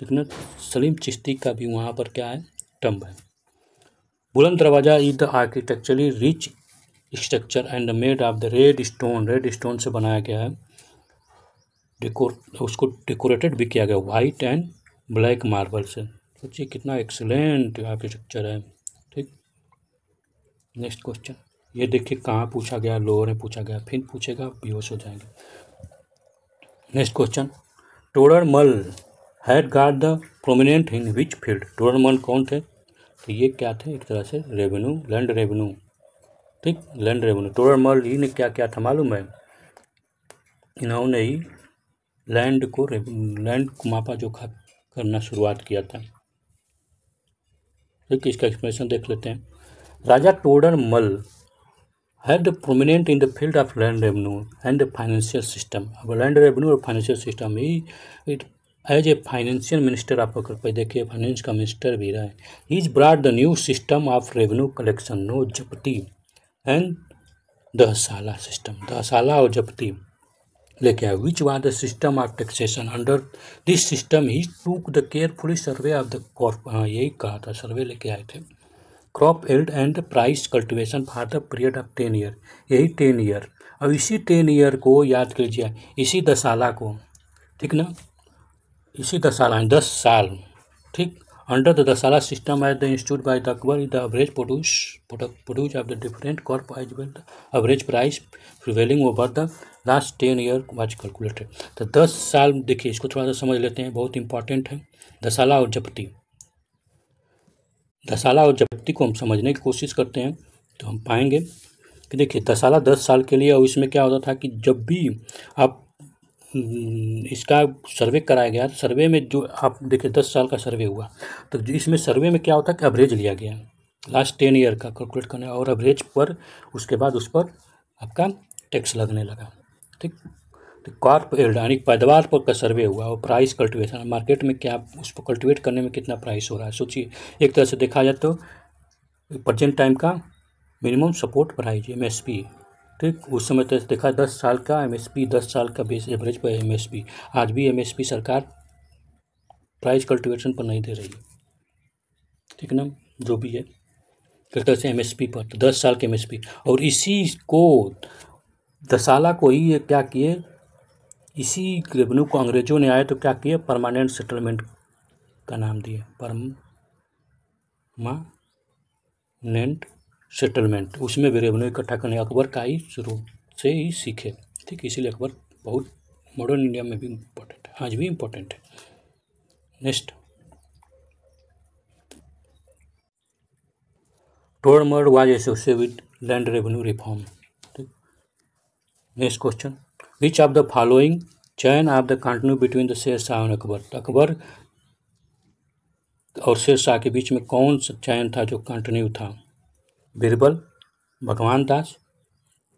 ठीक ना, सलीम चिश्ती का भी वहाँ पर क्या है, टम्ब है। बुलंद दरवाजा is the architecturally rich structure and made of the red stone, red stone से बनाया गया है। उसको डेकोरेटेड भी किया गया वाइट एंड ब्लैक मार्बल से। सोचिए कितना एक्सीलेंट आर्किटेक्चर है। ठीक, नेक्स्ट क्वेश्चन ये देखिए कहाँ पूछा गया, लोअर में पूछा गया, फिर पूछेगा बेहोश हो जाएंगे। Next question, Todarmal had got the prominent in which field, Todarmal कौन थे, तो ये क्या थे, एक तरह से रेवेन्यू, लैंड रेवेन्यू। ठीक, लैंड रेवेन्यू। टोडरमल ही ने क्या क्या था मालूम है, इन्होंने ही लैंड को मापा जोखा करना शुरुआत किया था। ठीक, इसका एक्सप्लेनेशन देख लेते हैं। Raja Todarmal had prominent in the field of land revenue and the financial system. अब लैंड रेवेन्यू और financial system he as a financial minister, आप अगर देखिए फाइनेंस का मिनिस्टर भी रहा है। Is brought the new system of revenue collection, no zabti and dahsala system, dahsala और जप्ती लेके आए। Which was the system of taxation, under this system he took the carefully survey of the crop, यही कहा था, सर्वे लेके आए थे। Crop yield and price cultivation for the period of 10 year, यही 10 ईयर। अब इसी 10 ईयर को याद कीजिए, इसी दसाला को, ठीक ना, इसी दसाला 10 साल। ठीक, under the dahsala system as the institute by the Akbar the average produce of the different crop as well the average price prevailing over the last 10 year was calculated. तो 10 साल देखिए, इसको थोड़ा सा समझ लेते हैं, बहुत इंपॉर्टेंट है। दसाला और जप्ती, दसाला और जप्ती को हम समझने की कोशिश करते हैं तो हम पाएंगे कि देखिए दसाला 10 साल के लिए, और इसमें क्या होता था कि जब भी आप इसका सर्वे कराया गया, सर्वे में जो आप देखिए 10 साल का सर्वे हुआ, तो इसमें सर्वे में क्या होता है कि एवरेज लिया गया लास्ट 10 ईयर का कैलकुलेट करने, और एवरेज पर उसके बाद उस पर आपका टैक्स लगने लगा। ठीक, तो कॉर्प एल्ड यानी पैदावार पर का सर्वे हुआ, और प्राइस कल्टिवेशन, मार्केट में क्या उसको कल्टिवेट करने में कितना प्राइस हो रहा है। सोचिए, एक तरह से देखा जाए तो प्रेजेंट टाइम का मिनिमम सपोर्ट प्राइस MSP। ठीक, उस समय तो देखा 10 साल का MSP, 10 साल का बेस एवरेज पर MSP। आज भी MSP सरकार प्राइस कल्टिवेशन पर नहीं दे रही है। ठीक ना, जो भी है किस तरह से MSP पर, तो 10 साल के MSP, और इसी को दसाला को ही ये क्या किए, इसी रेवेन्यू को अंग्रेजों ने आए तो क्या किए, परमानेंट सेटलमेंट का नाम दिए, परमानेंट सेटलमेंट। उसमें भी रेवेन्यू इकट्ठा करने अकबर का ही शुरू से ही सीखे। ठीक, इसीलिए अकबर बहुत मॉडर्न इंडिया में भी इम्पोर्टेंट है, आज भी इम्पोर्टेंट है। Next, Todarmal was associated with land revenue reform. ठीक, next question, which of the following chain of the continue between the Sher Shah और अकबर, अकबर और शेर शाह के बीच में कौन सा चैन था जो कंटिन्यू था, बीरबल, भगवान दास,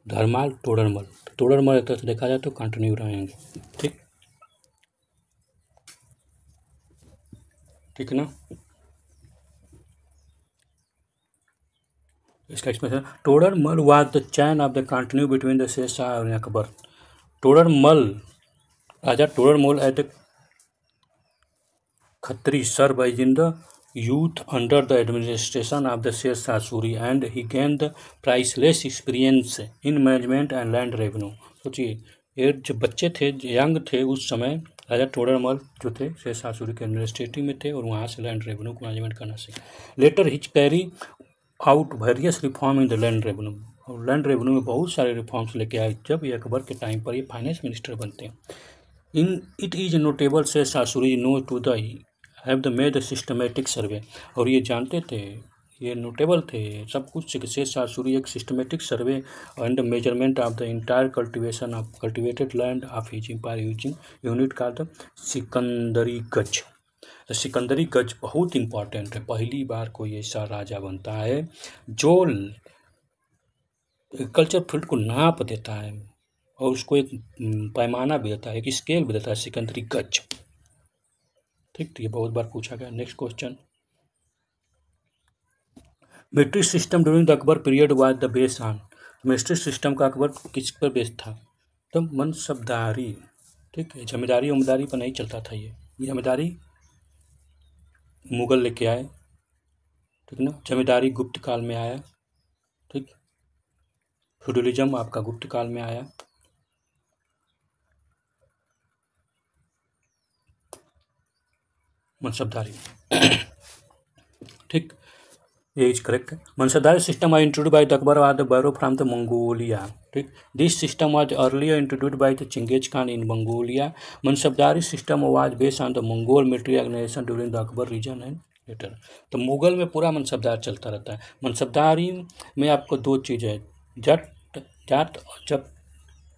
धर्माल, टोडरमल। टोडरमल एक तरह से देखा जाए तो कंटिन्यू रहेंगे। ठीक, ठीक ना, इसका explanation, Todarmal was the chain of the continue between the Sher Shah और Akbar. Todarmal, Raja Todarmal at the Khatri serve as in the youth under the administration of the Sher Shah Suri and he gained the priceless experience in management and land revenue। सोचिए, ये जो बच्चे थे, यंग थे उस समय, राजा टोडरमल जो थे शेर शाह सूरी के एडमिनिस्ट्रेटिव में थे और वहाँ से लैंड रेवेन्यू को मैनेजमेंट करना सीखा। Later which carry out various reform in the land revenue, और लैंड रेवेन्यू में बहुत सारे रिफॉर्म्स लेके आए जब ये अकबर के टाइम पर ये फाइनेंस मिनिस्टर बनते हैं। In it is notable say सासुरी known to the have the made systematic survey, और ये जानते थे, ये नोटेबल थे सब कुछ कि शेष सासुरी एक systematic survey and measurement of the entire cultivation of cultivated land of his empire using unit का द सिकंदरी गज। तो सिकंदरी गज बहुत इंपॉर्टेंट है, पहली बार कोई ऐसा राजा बनता है जो कल्चर फील्ड को नाप देता है और उसको एक पैमाना भी देता है, एक स्केल भी देता है, सिकंदरी गज। ठीक, तो ये बहुत बार पूछा गया। Next question, metric system during the Akbar period was the base on. Metric system का अकबर किस पर बेस था? तो मनसबदारी। ठीक है, जमींदारी उमदारी पर नहीं चलता था ये जमींदारी मुगल लेके आए, ठीक ना। जमींदारी गुप्त काल में आया, ठीक। फ्यूडलिज्म आपका गुप्त काल में आया। मनसबदारी ठीक, ये is correct. Mansabdari system was introduced by the Akbar was the borrow from the Mongolia. ठीक, this system was earlier introduced by the Genghis Khan in Mongolia. Mansabdari system was based on the Mongol military organization during the Akbar region and later. तो मुगल में पूरा मनसबदार चलता रहता है। मनसबदारी में आपको दो चीज़ है, जट जात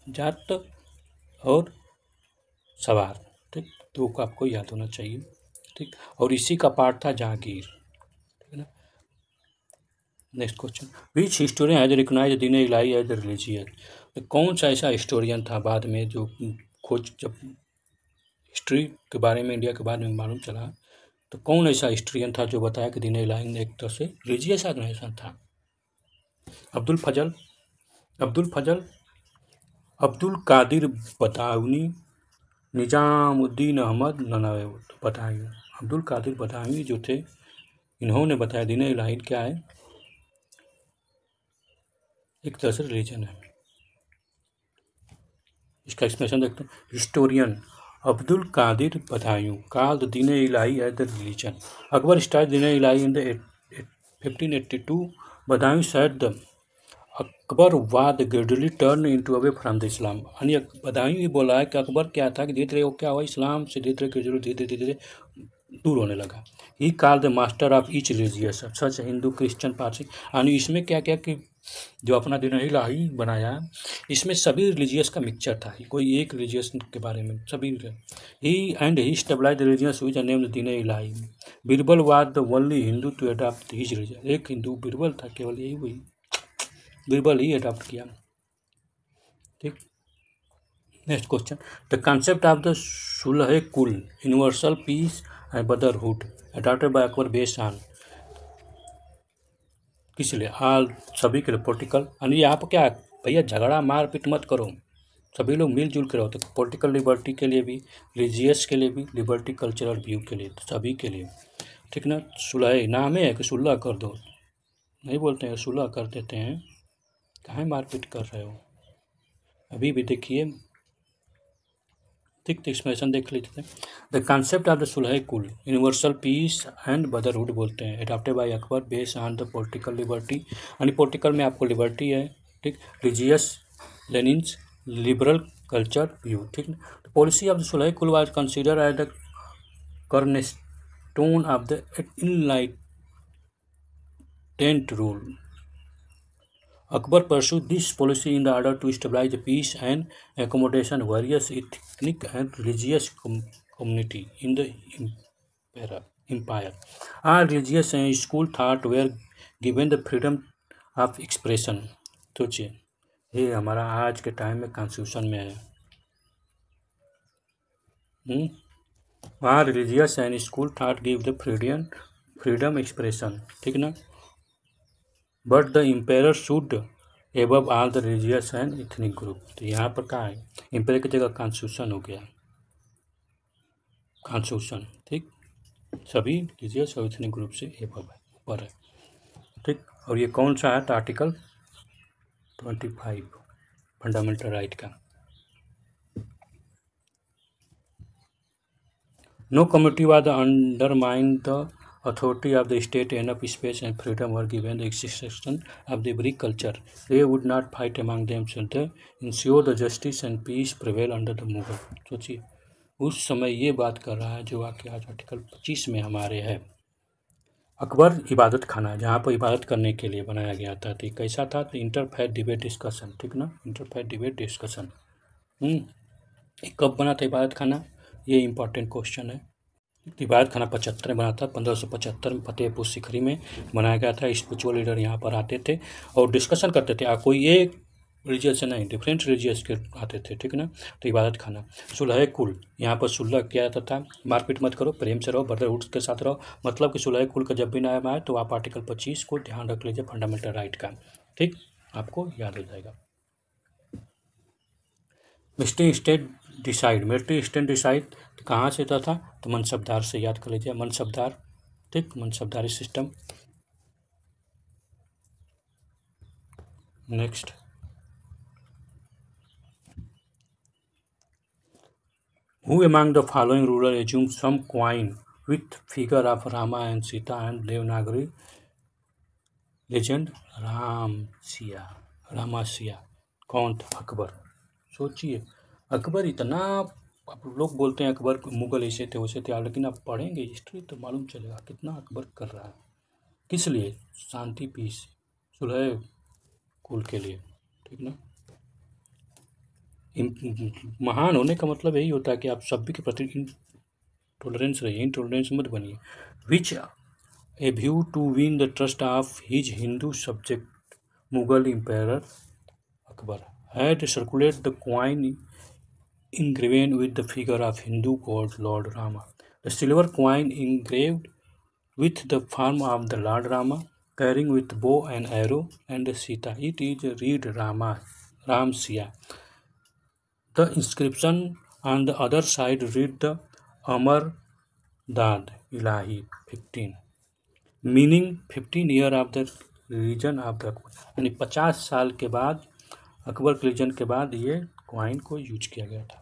जात और सवार। ठीक, तो आपको याद होना चाहिए। ठीक, और इसी का पार्ट था जहांगीर, ठीक है ना। Next question, which historian has recognized Din Ilahi as religious. तो कौन सा ऐसा हिस्टोरियन था बाद में जो खोज, जब हिस्ट्री के बारे में इंडिया के बारे में मालूम चला, तो कौन ऐसा हिस्टोरियन था जो बताया कि दीन इलाही एक तरह से रिलीजियस ऑर्गेनाइजेशन था? अब्दुल फजल, अब्दुल कादिर बदायूनी, निजामुद्दीन अहमद बदायूं। अब्दुल कादिर बदायूनी जो थे, इन्होंने बताया दीन इलाही क्या है, एक तरह से रिलीजन है। इसका एक्सप्लेनेशन देखते हैं। Historian Abdul Qadir Badayuni called Din Ilahi as the religion. Akbar start Din Ilahi in the 1582। Badayuni said the Akbar was gradually turn into away from the Islam. यानी बदायूं ही बोला है कि अकबर क्या था कि धीरे धीरे वो क्या हुआ, इस्लाम से धीरे धीरे धीरे धीरे दूर होने लगा। He called the master of each religious, such Hindu Christian Parsi. यानी इसमें क्या क्या कि जो अपना दीन इलाही बनाया, इसमें सभी रिलीजियस का मिक्सचर था, कोई एक रिलीजियस के बारे में सभी। He stabilize religious which name Din Ilahi. Birbal was the only Hindu to adopt his religion. एक हिंदू बीरबल था, केवल यही हुई, बीरबल ही अडॉप्ट किया। ठीक, next question, the concept of the सुलह कुल universal peace and brotherhood adopted by Akbar based on, किस लिए? ऑल, सभी के लिए। पॉलिटिकल, यानी यहाँ पर क्या भैया, झगड़ा मारपीट मत करो, सभी लोग मिलजुल के रहो। तो पॉलिटिकल लिबर्टी के लिए भी, रिलीजियस के लिए भी, लिबर्टी कल्चरल व्यू के लिए, तो सभी के लिए, ठीक ना। सुलह नाम है कि सुलह कर दो, नहीं बोलते हैं सुलह कर देते हैं, कहाँ मारपीट कर रहे हो? अभी भी देखिए, ठीक, एक्सप्लेनेशन देख लेते हैं। द कॉन्सेप्ट ऑफ द सुलह कुल यूनिवर्सल पीस एंड ब्रदरहुड बोलते हैं, adopted by Akbar based on the political liberty. यानी पॉलिटिकल में आपको लिबर्टी है, ठीक। Religious lenience liberal culture view, ठीक। The policy of the Sulah kul was consider as the cornerstone of the enlightened rule. Akbar pursued this policy in order to stabilize the peace and accommodation various ethnic and religious community in the empire. All religious and school thought were given the freedom of expression. सोचिए, ये हमारा आज के टाइम में कॉन्स्टिट्यूशन में है। वहाँ religious and school thought give the freedom expression, ठीक ना। But the impair should above all the religious and ethnic group. तो यहाँ पर क्या है, इम्पेयर की जगह कॉन्स्टिट्यूशन हो गया, कॉन्स्टिट्यूशन, ठीक। सभी रिलीजियस और इथनिक ग्रुप से एबव है, ऊपर है, ठीक। और ये कौन सा है? तो आर्टिकल 25 फंडामेंटल राइट का। No community was undermined the authority of the state, enough space and freedom were given the existence of the Greek culture. They would not fight among themselves. They ensure the justice and peace prevail under the Mughal. सोचिए उस समय ये बात कर रहा है जो वाक्य आज आर्टिकल 25 में हमारे है। अकबर इबादत खाना, जहाँ पर इबादत करने के लिए बनाया गया था। तो कैसा था? तो इंटरफेथ डिबेट डिस्कशन, ठीक ना, इंटरफेथ डिबेट डिस्कशन। कब बना था इबादत खाना? ये इंपॉर्टेंट क्वेश्चन है। इबादत खाना 75 में बना था। 1575 में फतेहपुर सीकरी में बनाया गया था। स्पिरिचुअल लीडर यहाँ पर आते थे और डिस्कशन करते थे। कोई एक रिलीजियस से नहीं, डिफरेंट रिलीजियस के आते थे, ठीक ना। तो इबादत खाना, सुलह कुल, यहाँ पर सुलह किया जाता था। मारपीट मत करो, प्रेम से रहो, ब्रदरहुड के साथ रहो। मतलब कि सुलह कुल का जब भी नाम आए तो आप आर्टिकल 25 को ध्यान रख लीजिए, फंडामेंटल राइट का, ठीक, आपको याद हो जाएगा। Mystery state decide, military state decide कहाँ से था? तो मनसबदार से, याद कर लीजिए, मनसबदार, ठीक, mansabdari system. Next, Who among the following ruler assumed some coin with figure of Rama and Sita and Devanagari legend Ramsiya, Ramasiya? कौन था? अकबर। सोचिए, अकबर इतना, आप लोग बोलते हैं अकबर मुगल ऐसे थे वैसे थे, लेकिन आप पढ़ेंगे हिस्ट्री तो मालूम चलेगा कितना अकबर कर रहा है। किस लिए? शांति, पीस, सुलह कुल के लिए, ठीक ना। महान होने का मतलब यही होता है कि आप सभी के प्रति टॉलरेंस रहिए, इनटॉलरेंस मत बनिए। Which a view to win the trust of his Hindu subject Mughal empire Akbar had circulate the coin engraven with the figure of Hindu god lord Rama. The silver coin engraved with the form of the Lord Rama, carrying with bow and arrow and Sita. It is read Ramsiya. The inscription on the other side read the Amar Dad Ilahi 15, meaning 15 year of the religion of the Akbar. यानी 50 साल के बाद, अकबर के रिलीजन के बाद ये कॉइन को यूज किया गया था।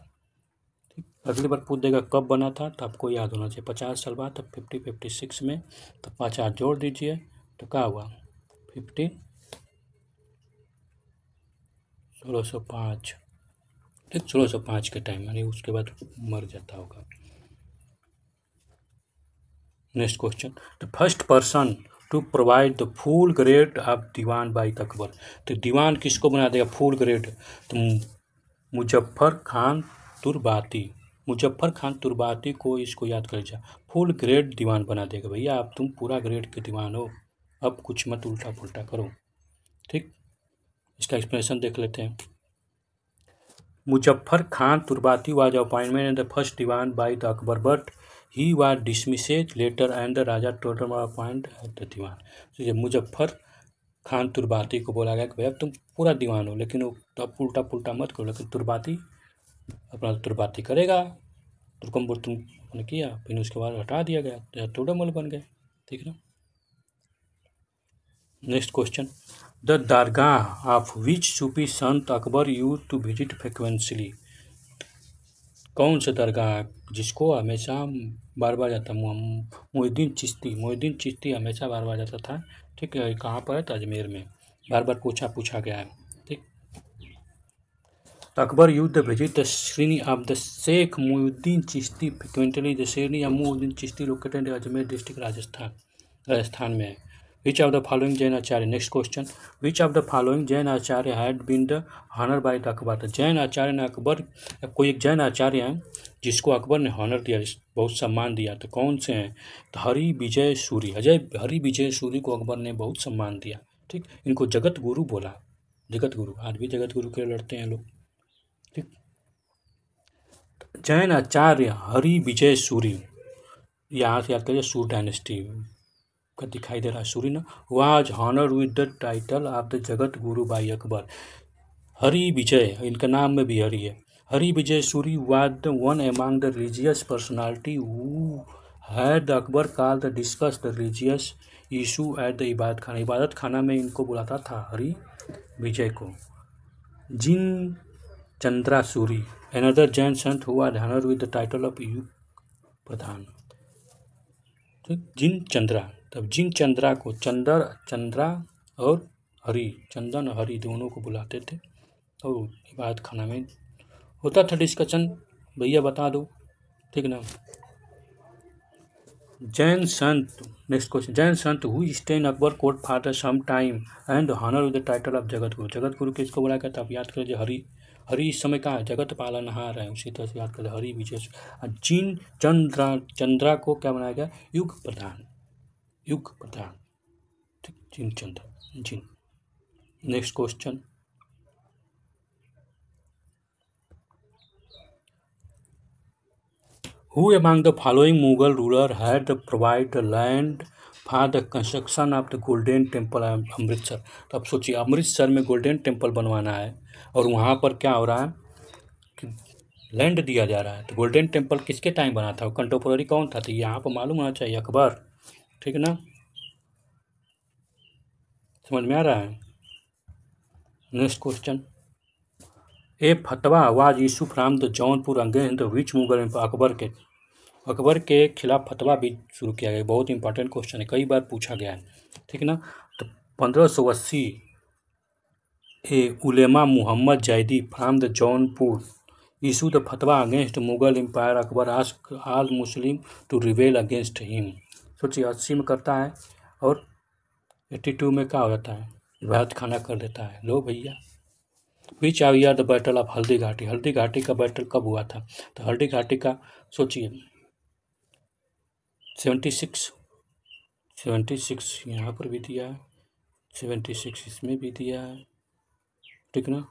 अगली बार पूछ देगा कब बना था, तो आपको याद होना चाहिए 50 साल बाद। तब 56 में, तो 50 जोड़ दीजिए तो क्या हुआ? 15, 1605, ठीक, 1605 के टाइम, यानी उसके बाद मर जाता होगा। Next question, the first person to provide the full grade of diwan by Akbar. तो दीवान किसको बना देगा फुल ग्रेड? तो मुजफ्फर खान तुर्बाती, मुजफ्फर खान तुर्बाती को, इसको याद कर लीजिए, फुल ग्रेड दीवान बना देगा। भैया आप तुम पूरा ग्रेड के दीवान हो, अब कुछ मत उल्टा पुल्टा करो, ठीक। इसका एक्सप्लेनेशन देख लेते हैं। Muzaffar Khan Turbati was appointment and the first diwan by the Akbar, but he was dismissed later and the Raja told him appoint the diwan. तो ये मुजफ्फर खान तुर्बाती को बोला गया कि भैया तुम पूरा दीवान हो, लेकिन वो तब उल्टा पुल्टा मत करो। लेकिन तुर्बाती अपना तुर्बाती करेगा, तुर्कम तुमने किया, फिर उसके बाद हटा दिया गया, तोड़मल बन गए, ठीक ना। Next question, the dargah of which Sufi sant Akbar use to visit frequently. कौन सा दरगाह जिसको हमेशा बार बार जाता? मोहिद्दीन चिश्ती, मोहिद्दीन चिश्ती हमेशा बार बार जाता था, ठीक है। कहाँ पर है? तो अजमेर में, बार बार पूछा गया है, ठीक। Akbar use the visit the shrine of the Sheikh Mohiuddin Chishti frequently. The shrine Mohiuddin Chishti located Ajmer district, Rajasthan में है। Which of the following Jain acharya, next question, which of the following Jain acharya had been the honour by the Akbar. तो जैन आचार्य ने अकबर, कोई एक जैन आचार्य हैं जिसको अकबर ने हॉनर दिया, बहुत सम्मान दिया, तो कौन से हैं? तो हरि विजय सूरी, हरि विजय सूरी को अकबर ने बहुत सम्मान दिया, ठीक। इनको जगत गुरु बोला, जगत गुरु, आज भी जगत गुरु के लिए लड़ते हैं लोग, ठीक। जैन आचार्य हरि विजय सूरी, यहाँ से याद करिए, सूर डायनेस्टी का दिखाई दे रहा है, सूरी ना, was honour with the title of the Jagat Guru by Akbar. Hari विजय, इनका नाम में भी हरि है। Hari Vijay Suri was the one among the religious personality who had the Akbar call the discuss the religious issue at the Ibadat Khana. इबादत खाना में इनको बुलाता था हरि विजय को। जिन Chandra Suri, another Jain sant who was honored with the title of युग प्रधान। तो जिन चंद्रा, तब जिन चंद्रा को चंद्रा और हरि, चंदन और हरि दोनों को बुलाते थे और इबादत खाना में होता था डिस्कशन, भैया बता दो, ठीक ना। जैन संत, next question, Jain sant who stay in Akbar court father some time and honour with the title of Jagat Guru. Jagat Guru किसको बुलाया गया था, आप याद करें, हरि, हरि इस समय कहाँ है, जगत पालनहार है, उसी तरह से याद करें, हरि विशेष। जिन चंद्रा को क्या बनाया गया, युग प्रधान, युग प्रधान, ठीक, Jin Chandra, Jin. Next question, Who among the following Mughal ruler had provided the land for the construction of the Golden Temple Amritsar. तो अब सोचिए, अमृतसर में गोल्डन टेम्पल बनवाना है और वहाँ पर क्या हो रहा है कि लैंड दिया जा रहा है। तो गोल्डन टेम्पल किसके टाइम बना था, कंटेम्पोररी कौन था, तो यहाँ पर मालूम होना चाहिए, अकबर, ठीक ना, समझ में आ रहा है। Next question, a fatwa was issue from the Jaunpur against the which Mughal empire. Akbar के खिलाफ फतवा भी शुरू किया गया, बहुत इंपॉर्टेंट क्वेश्चन है, कई बार पूछा गया है, ठीक ना। तो 1580 a ulema Muhammad Zaidi from the Jaunpur issue the fatwa against Mughal empire, Akbar ask all Muslim to रिवेल अगेंस्ट हिम। सोचिए, 80 में करता है और 82 में क्या हो जाता है, इबादत खाना कर देता है। लो भैया, which are the battle of Haldi Ghati. Haldi Ghati का बैटल कब हुआ था, तो हल्दी घाटी का सोचिए 76 यहाँ पर भी दिया है, 76 इसमें भी दिया है, ठीक ना,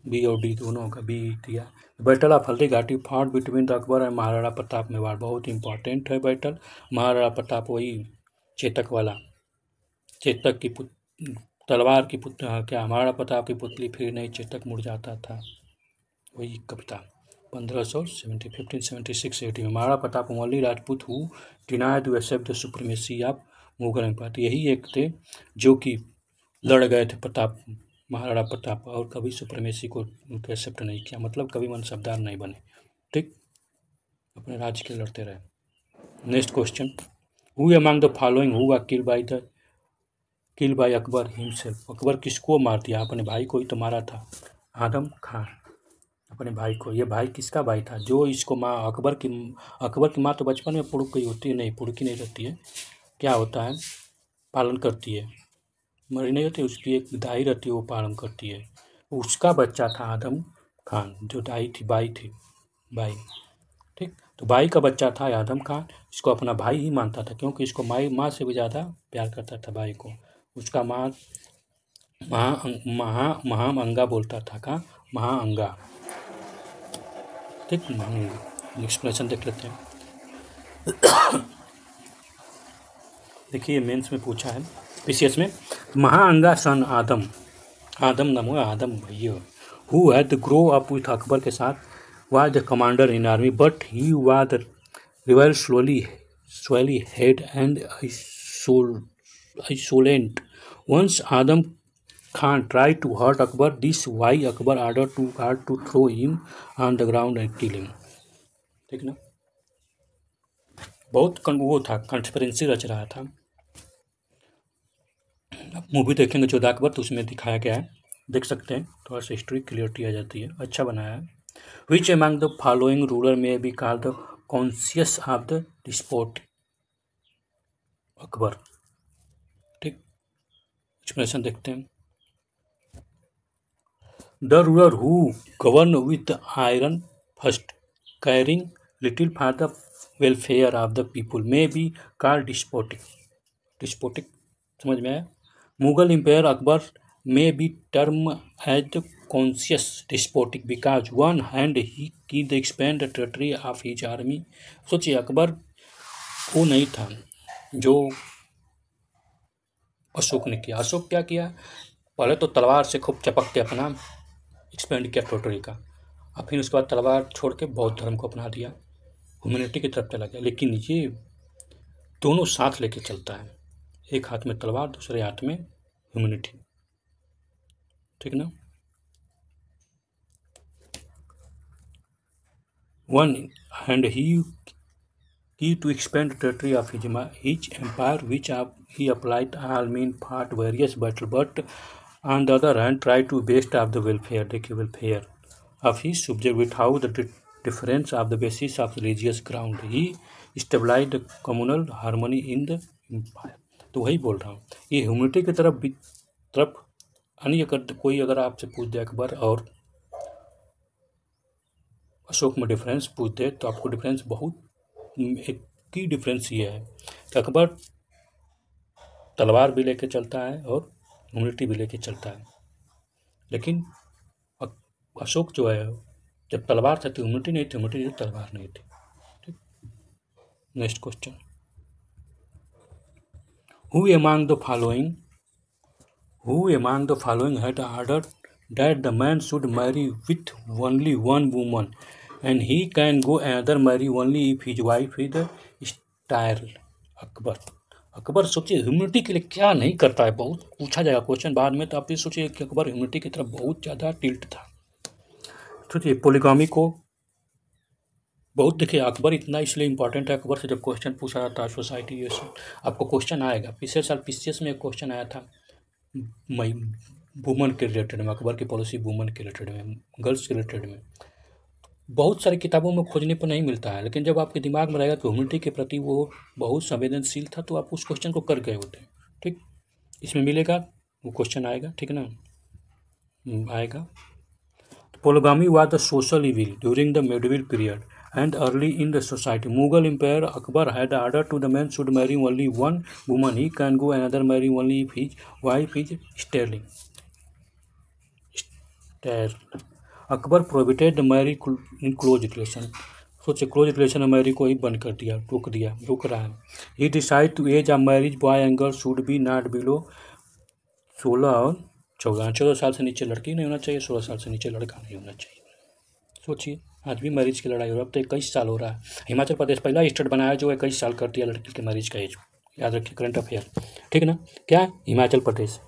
बी और डी दोनों का बी दिया। बैटल ऑफ हल्दी घाटी fought between the Akbar and Maharana Pratap Mewar, बहुत इंपॉर्टेंट है बैटल। महाराणा प्रताप वही चेतक वाला, चेतक की तलवार की क्या महाराणा प्रताप की पुतली फिर नहीं चेतक मुड़ जाता था, वही कविता। 1576 में Maharana Pratap only Rajput who denied to accept the supremacy of Mughal empire. यही एक थे जो कि लड़ गए थे प्रताप, महाराणा प्रताप, और कभी सुप्रीमेसी को उनके एक्सेप्ट नहीं किया, मतलब कभी मनसबदार नहीं बने, ठीक, अपने राज्य के लड़ते रहे। Next question, who among the following who वा किल बाय अकबर हिमसेल्फ। अकबर किसको मार दिया, अपने भाई को ही तो मारा था, आदम खान, अपने भाई को। ये भाई किसका भाई था, जो इसको माँ अकबर की माँ तो बचपन में पुड़क गई होती है, नहीं पुड़की नहीं रहती है, क्या होता है, पालन करती है, मरी नहीं होती, उसकी एक दाई रहती है, वो पालन करती है, उसका बच्चा था आदम खान, जो दाई थी, बाई थी, बाई, ठीक। तो बाई का बच्चा था आदम खान, इसको अपना भाई ही मानता था, क्योंकि इसको माँ से भी ज़्यादा प्यार करता था भाई को। उसका माँ महाअंगा बोलता था, का महाअंगा, ठीक, महाअंगा। एक्सप्लेनेशन देख लेते हैं। देखिए, मेंस में पूछा है, पीसीएस में, महाअंगा सन आदम, आदम नाम हुआ आदम भैया, who had grow up with Akbar के साथ, was the commander in army but he was रिवेल slowly head and insolent. Once Adham Khan tried to hurt Akbar. This why Akbar ordered to guard to throw him on the ground and kill him. ठीक ना, बहुत वो था, कंस्पिरेंसी रच रहा था। मूवी देखेंगे जोधा अकबर तो उसमें दिखाया गया है, देख सकते हैं, थोड़ा सा हिस्ट्री क्लियरिटी आ जाती है, अच्छा बनाया है। Which among the following ruler may be called the conscious of the despot, Akbar, ठीक, एक्सप्लेनेशन देखते हैं। The ruler who governed with iron fist, caring little for the welfare of the people, may be called despotic. Despotic, समझ में आया। Mughal empire Akbar may be termed as the conscious despotic because one hand he could expand the territory of his army. सोचिए, अकबर वो नहीं था जो अशोक ने किया। अशोक क्या किया, पहले तो तलवार से खूब चपक के अपना एक्सपेंड किया टेरिटरी का, और फिर उसके बाद तलवार छोड़ के बौद्ध धर्म को अपना दिया, ह्यूमैनिटी की तरफ चला गया। लेकिन ये दोनों साथ लेके चलता है, एक हाथ में तलवार, दूसरे हाथ में ह्यूमैनिटी, ठीक ना। One hand he he to expand the territory of his empire, which he applied all means, fought various battles, but on the other hand tried to best of the welfare of his subject without the difference of the basis of religious ground. He stabilized the communal harmony in the empire. तो वही बोल रहा हूँ, ये ह्यूमनिटी की तरफ अन्य कोई अगर आपसे पूछ दे अकबर और अशोक में डिफरेंस पूछ दे तो आपको डिफरेंस बहुत एक की डिफरेंस ये है कि अकबर तलवार भी लेके चलता है और ह्यूमनिटी भी लेके चलता है, लेकिन अशोक जो है जब तलवार था तो ह्यूमनिटी नहीं थी, ह्यूमनिटी जब तलवार नहीं थी। ठीक, next question, who among the following had ordered that the man should marry with only one woman and he can go another marry only if his wife is sterile? Akbar सोचिए ह्यूमनिटी के लिए क्या नहीं करता है, बहुत पूछा जाएगा क्वेश्चन बाद में, तो आप ये सोचिए कि अकबर ह्यूमनिटी की तरफ बहुत ज़्यादा टिल्ट था। सोचिए पोलिगामी को बहुत, देखिए अकबर इतना इसलिए इंपॉर्टेंट है, अकबर से जब क्वेश्चन पूछा जाता है सोसाइटी ये सब आपको क्वेश्चन आएगा। पिछले साल पीसीएस में एक क्वेश्चन आया था वुमन के रिलेटेड में, अकबर की पॉलिसी वुमन के रिलेटेड में, गर्ल्स के रिलेटेड में। बहुत सारी किताबों में खोजने पर नहीं मिलता है, लेकिन जब आपके दिमाग में रहेगा कि ह्यूमनिटी के प्रति वो बहुत संवेदनशील था तो आप उस क्वेश्चन को कर गए होते हैं। ठीक, इसमें मिलेगा वो क्वेश्चन आएगा, ठीक है ना, आएगा। Polygamy was the social evil during the medieval period and early in the society. Mughal Emperor Akbar had ordered to the man should marry only one woman. He can go another marry only if his wife is sterile. Akbar prohibited the marriage in close relation. सोचे क्लोज रिलेशन में मैरिज को ही बंद कर दिया, रोक रहा है। He decided to age of marriage boy and girl should be not below 16 और 14 साल से नीचे लड़की नहीं होना चाहिए, 16 साल से नीचे लड़का नहीं होना चाहिए। सोचिए आज भी मैरिज की लड़ाई हो रहा है, अब तो 21 साल हो रहा है। हिमाचल प्रदेश पहला स्टेट बनाया जो 21 साल कर दिया लड़की के मैरिज का एज, याद रखिए, करंट अफेयर, ठीक है ना। क्या Himachal Pradesh,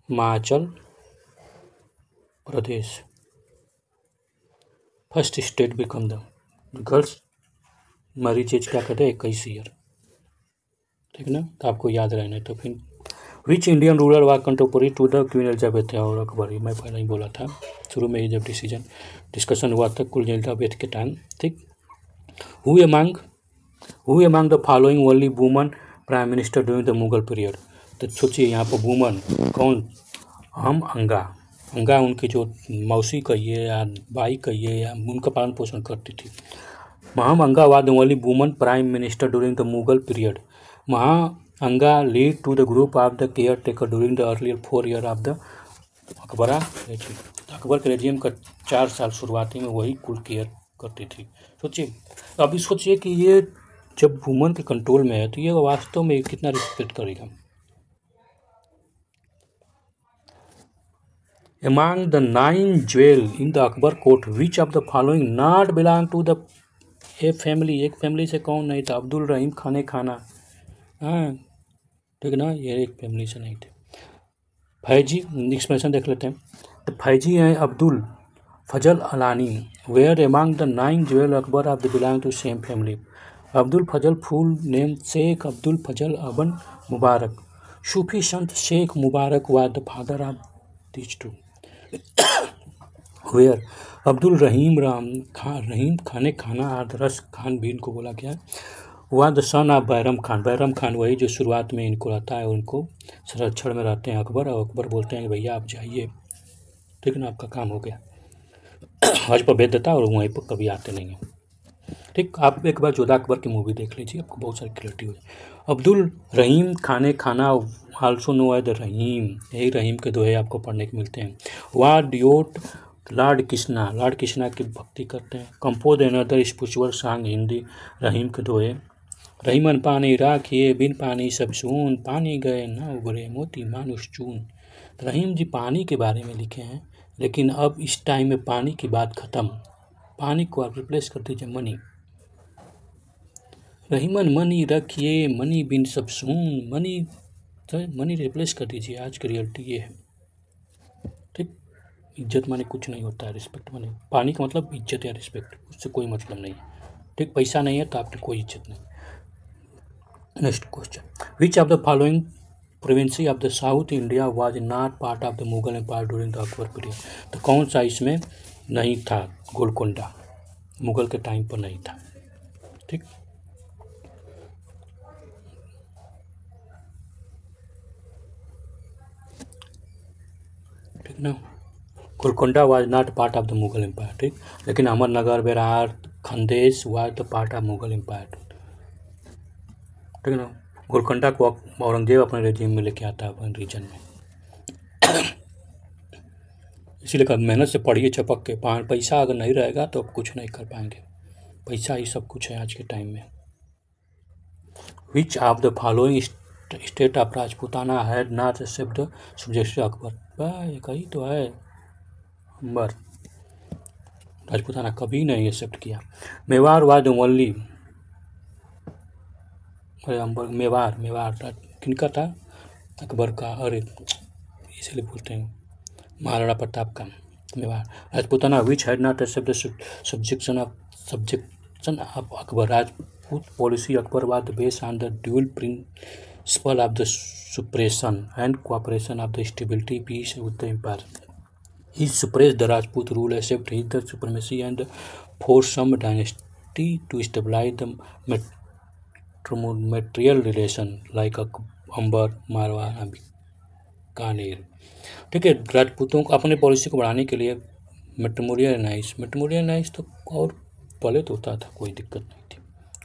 Himachal Pradesh first state become the girls marriage age क्या कहते हैं 21 ईयर, ठीक है ना, तो आपको याद रहना है। तो फिर which Indian ruler was contemporary to the queen Elizabeth और अकबर, मैं पहले ही बोला था शुरू में ही जब डिस्कशन हुआ था क्वीन एलिजाबेथ के टाइम। ठीक, who among the following only woman prime minister during the Mughal period. तो सोचिए यहाँ पर वुमन कौन, हम अंगा उनकी जो मौसी कहिए या बाई कहिए या उनका पालन पोषण करती थी। Maham Anga was the only woman prime minister during the Mughal period. Anga lead to the group of the caretaker during the earlier 4 years of the अकबरा regime। Akbar के रेजिम का 4 साल शुरुआती में वही कुल केयर करती थी। सोचिए, अभी सोचिए कि ये जब वुमन के कंट्रोल में है तो ये वास्तव में कितना रिस्पेक्ट करेगा। Among the 9 jewels in the Akbar court, which of the following not belong to the family? एक फैमिली से कौन नहीं था? अब्दुल रहीम खाना, हाँ ठीक है ना, ये एक फैमिली से नहीं थे। फैजी, एक्सप्रेशन देख लेते हैं। तो फैजी हैं Abdul Fazal Allami, were among the 9 jewel Akbar of the belong to same family. Abdul Fazal full name Sheikh Abdul Fazal ibn Mubarak. Sufi sant Sheikh Mubarak was the father of these two. Were Abdul Rahim Khana आदरस खान भी इनको बोला गया। वह the son of Bairam Khan वही जो शुरुआत में इनको रहता है, उनको संरक्षण में रहते हैं अकबर, और अकबर बोलते हैं कि भैया आप जाइए, ठीक है ना, आपका काम हो गया, हज पर भेज देता है और वहीं पर कभी आते नहीं हैं। ठीक, आप एक बार जोधा अकबर की मूवी देख लीजिए, आपको बहुत सारी क्लैरिटी हो जाए। अब्दुल रहीम खाना आल्सो नो एज रहीम, यही रहीम के दोहे आपको पढ़ने को मिलते हैं। वाह डियोट लॉर्ड कृष्णा की भक्ति करते हैं। Compose another spiritual song Hindi Rahim के दोहे। रहीमन पानी राखिए बिन पानी सब सून, पानी गए ना उभरे मोती मानुष चून। रहीम जी पानी के बारे में लिखे हैं, लेकिन अब इस टाइम में पानी की बात खत्म, पानी को आप रिप्लेस कर दीजिए मनी। रहीमन मनी रखिए मनी बिन सब सून, मनी रिप्लेस कर दीजिए, आज की रियलिटी ये है। ठीक, इज्जत माने कुछ नहीं होता है, रिस्पेक्ट माने, पानी का मतलब इज्जत या रिस्पेक्ट, उससे कोई मतलब नहीं है। ठीक, पैसा नहीं है तो आपकी कोई इज्जत नहीं। Next question, which of the following province of the south India was not part of the Mughal empire during the Akbar period. तो कौन सा इसमें नहीं था? गोलकोंडा मुगल के टाइम पर नहीं था। ठीक, ठीक ना, Golconda was not part of the Mughal empire. ठीक, लेकिन Amarnagar, Berar, Khandesh was the part of Mughal empire. ठीक ना, गोलकोंडा को औरंगजेब अपने रेजिम में लेके आता है, अपने रीजन में। इसीलिए कहा मेहनत से पढ़िए चपक के, पैसा अगर नहीं रहेगा तो आप कुछ नहीं कर पाएंगे। पैसा ही सब कुछ है आज के टाइम में। Which of the following state of Rajputana had not accept the suggestion Akbar. भाई कही तो है, अंबर राजपूताना कभी नहीं एक्सेप्ट किया। मेवाड़ वाज द ओनली, अरे अंबर मेवाड़ किनका था? अकबर का। अरे इसलिए बोलते हैं महाराणा प्रताप का Mewar. Rajputana which had not accept the subjection of Akbar. Rajput policy Akbar was based on the dual principle of the suppression and cooperation of the stability peace with the empire. He suppressed the Rajput rule, except his the supremacy and forced some dynasty to stabilize the material relation like अंबर, मारवाड़, बीकानेर। ठीक है, राजपूतों को अपने पॉलिसी को बढ़ाने के लिए मेट्रोमोरियल नाइस तो और पहले तो होता था, कोई दिक्कत नहीं थी,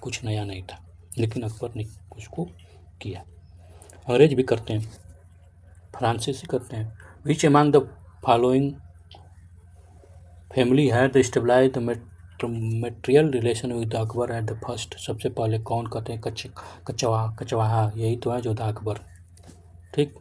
कुछ नया नहीं था, लेकिन अकबर ने उसको किया। अंग्रेज भी करते हैं, फ्रांसीसी करते हैं। Which among the following family had stabilize the material relation with Akbar at the first. सबसे पहले कौन कहते हैं? कचवाहा, यही तो है जो था अकबर। ठीक,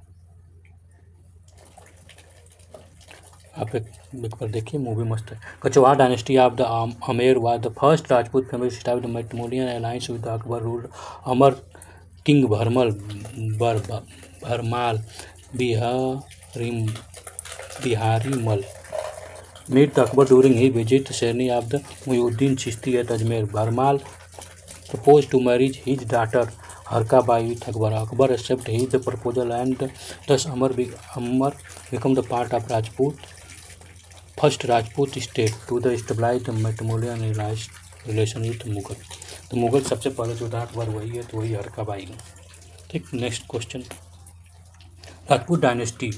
आप एक बार देखिए, मूवी मस्त है। Kachhwaha dynasty of the Amer was the first Rajput family start the matrimonial alliance with Akbar rule Amer king Bharmal Bihari Mal meet the Akbar during his visit Serni of the Muhyiddin Chishti at Ajmer. Bharmal proposed to marry his daughter Harka Bai with Akbar. Akbar accepted his proposal and thus Amar became the part of first Rajput state to the stabilize the matrimonial relation with Mughal. तो मुगल सबसे पहले जो था अकबर वही है, तो वही हरका बाई है। ठीक, next question, Rajput dynasty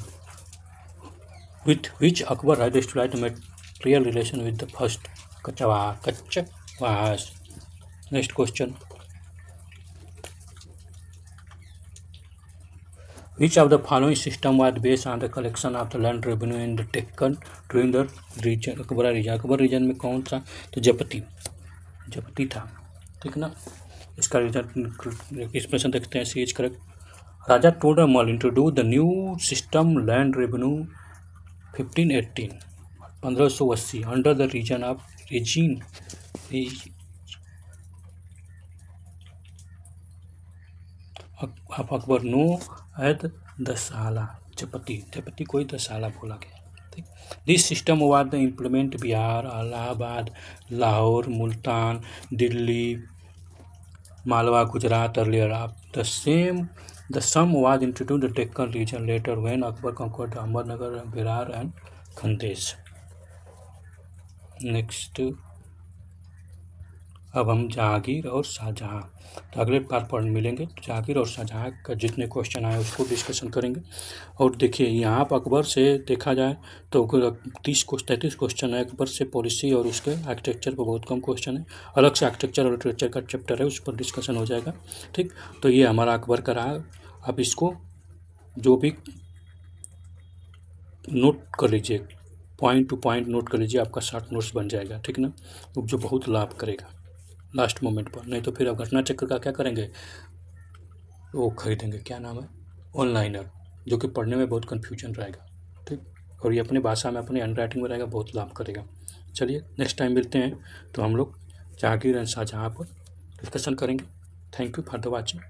with which Akbar had established a material relation with the first Kachawahas. Next question, which of the following system was based on the collection of the land revenue in the Deccan during the region Akbar region? Akbar region में कौन सा? तो जपती था। ठीक ना, इसका रीजन एक्सप्रेशन देखते हैं, C is correct. Raja Todarmal introduce the new system land revenue 1580 under the region of reign of Akbar no at dahsala. Zabti कोई दसाला बोला गया। ठीक, this system was the implement Bihar, Allahabad, Lahore, Multan, Delhi, Malwa, Gujarat earlier of the sum was introduced the Deccan region later when Akbar conquered Ahmednagar, Berar and Khandesh. Next, अब हम जहांगीर और शाहजहां, तो अगले पार्ट पर मिलेंगे। तो जहांगीर और शाहजहां का जितने क्वेश्चन आए उसको डिस्कशन करेंगे। और देखिए यहाँ पर अकबर से देखा जाए तो 33 क्वेश्चन है अकबर से पॉलिसी, और उसके आर्किटेक्चर पर बहुत कम क्वेश्चन है। अलग से आर्किटेक्चर और लिटरेचर का चैप्टर है, उस पर डिस्कशन हो जाएगा। ठीक, तो ये हमारा अकबर का रहा। आप इसको जो भी नोट कर लीजिए, पॉइंट टू पॉइंट नोट कर लीजिए, आपका शॉर्ट नोट्स बन जाएगा। ठीक ना, जो बहुत लाभ करेगा लास्ट मोमेंट पर। नहीं तो फिर आप घटना चक्र का क्या करेंगे, वो खरीदेंगे, क्या नाम है, ऑनलाइनर, जो कि पढ़ने में बहुत कन्फ्यूजन रहेगा। ठीक, और ये अपनी भाषा में, अपनी हैंड राइटिंग में रहेगा, बहुत लाभ करेगा। चलिए नेक्स्ट टाइम मिलते हैं, तो हम लोग जहांगीर एंड शाहजहां पर डिस्कशन करेंगे। Thank you for the watching.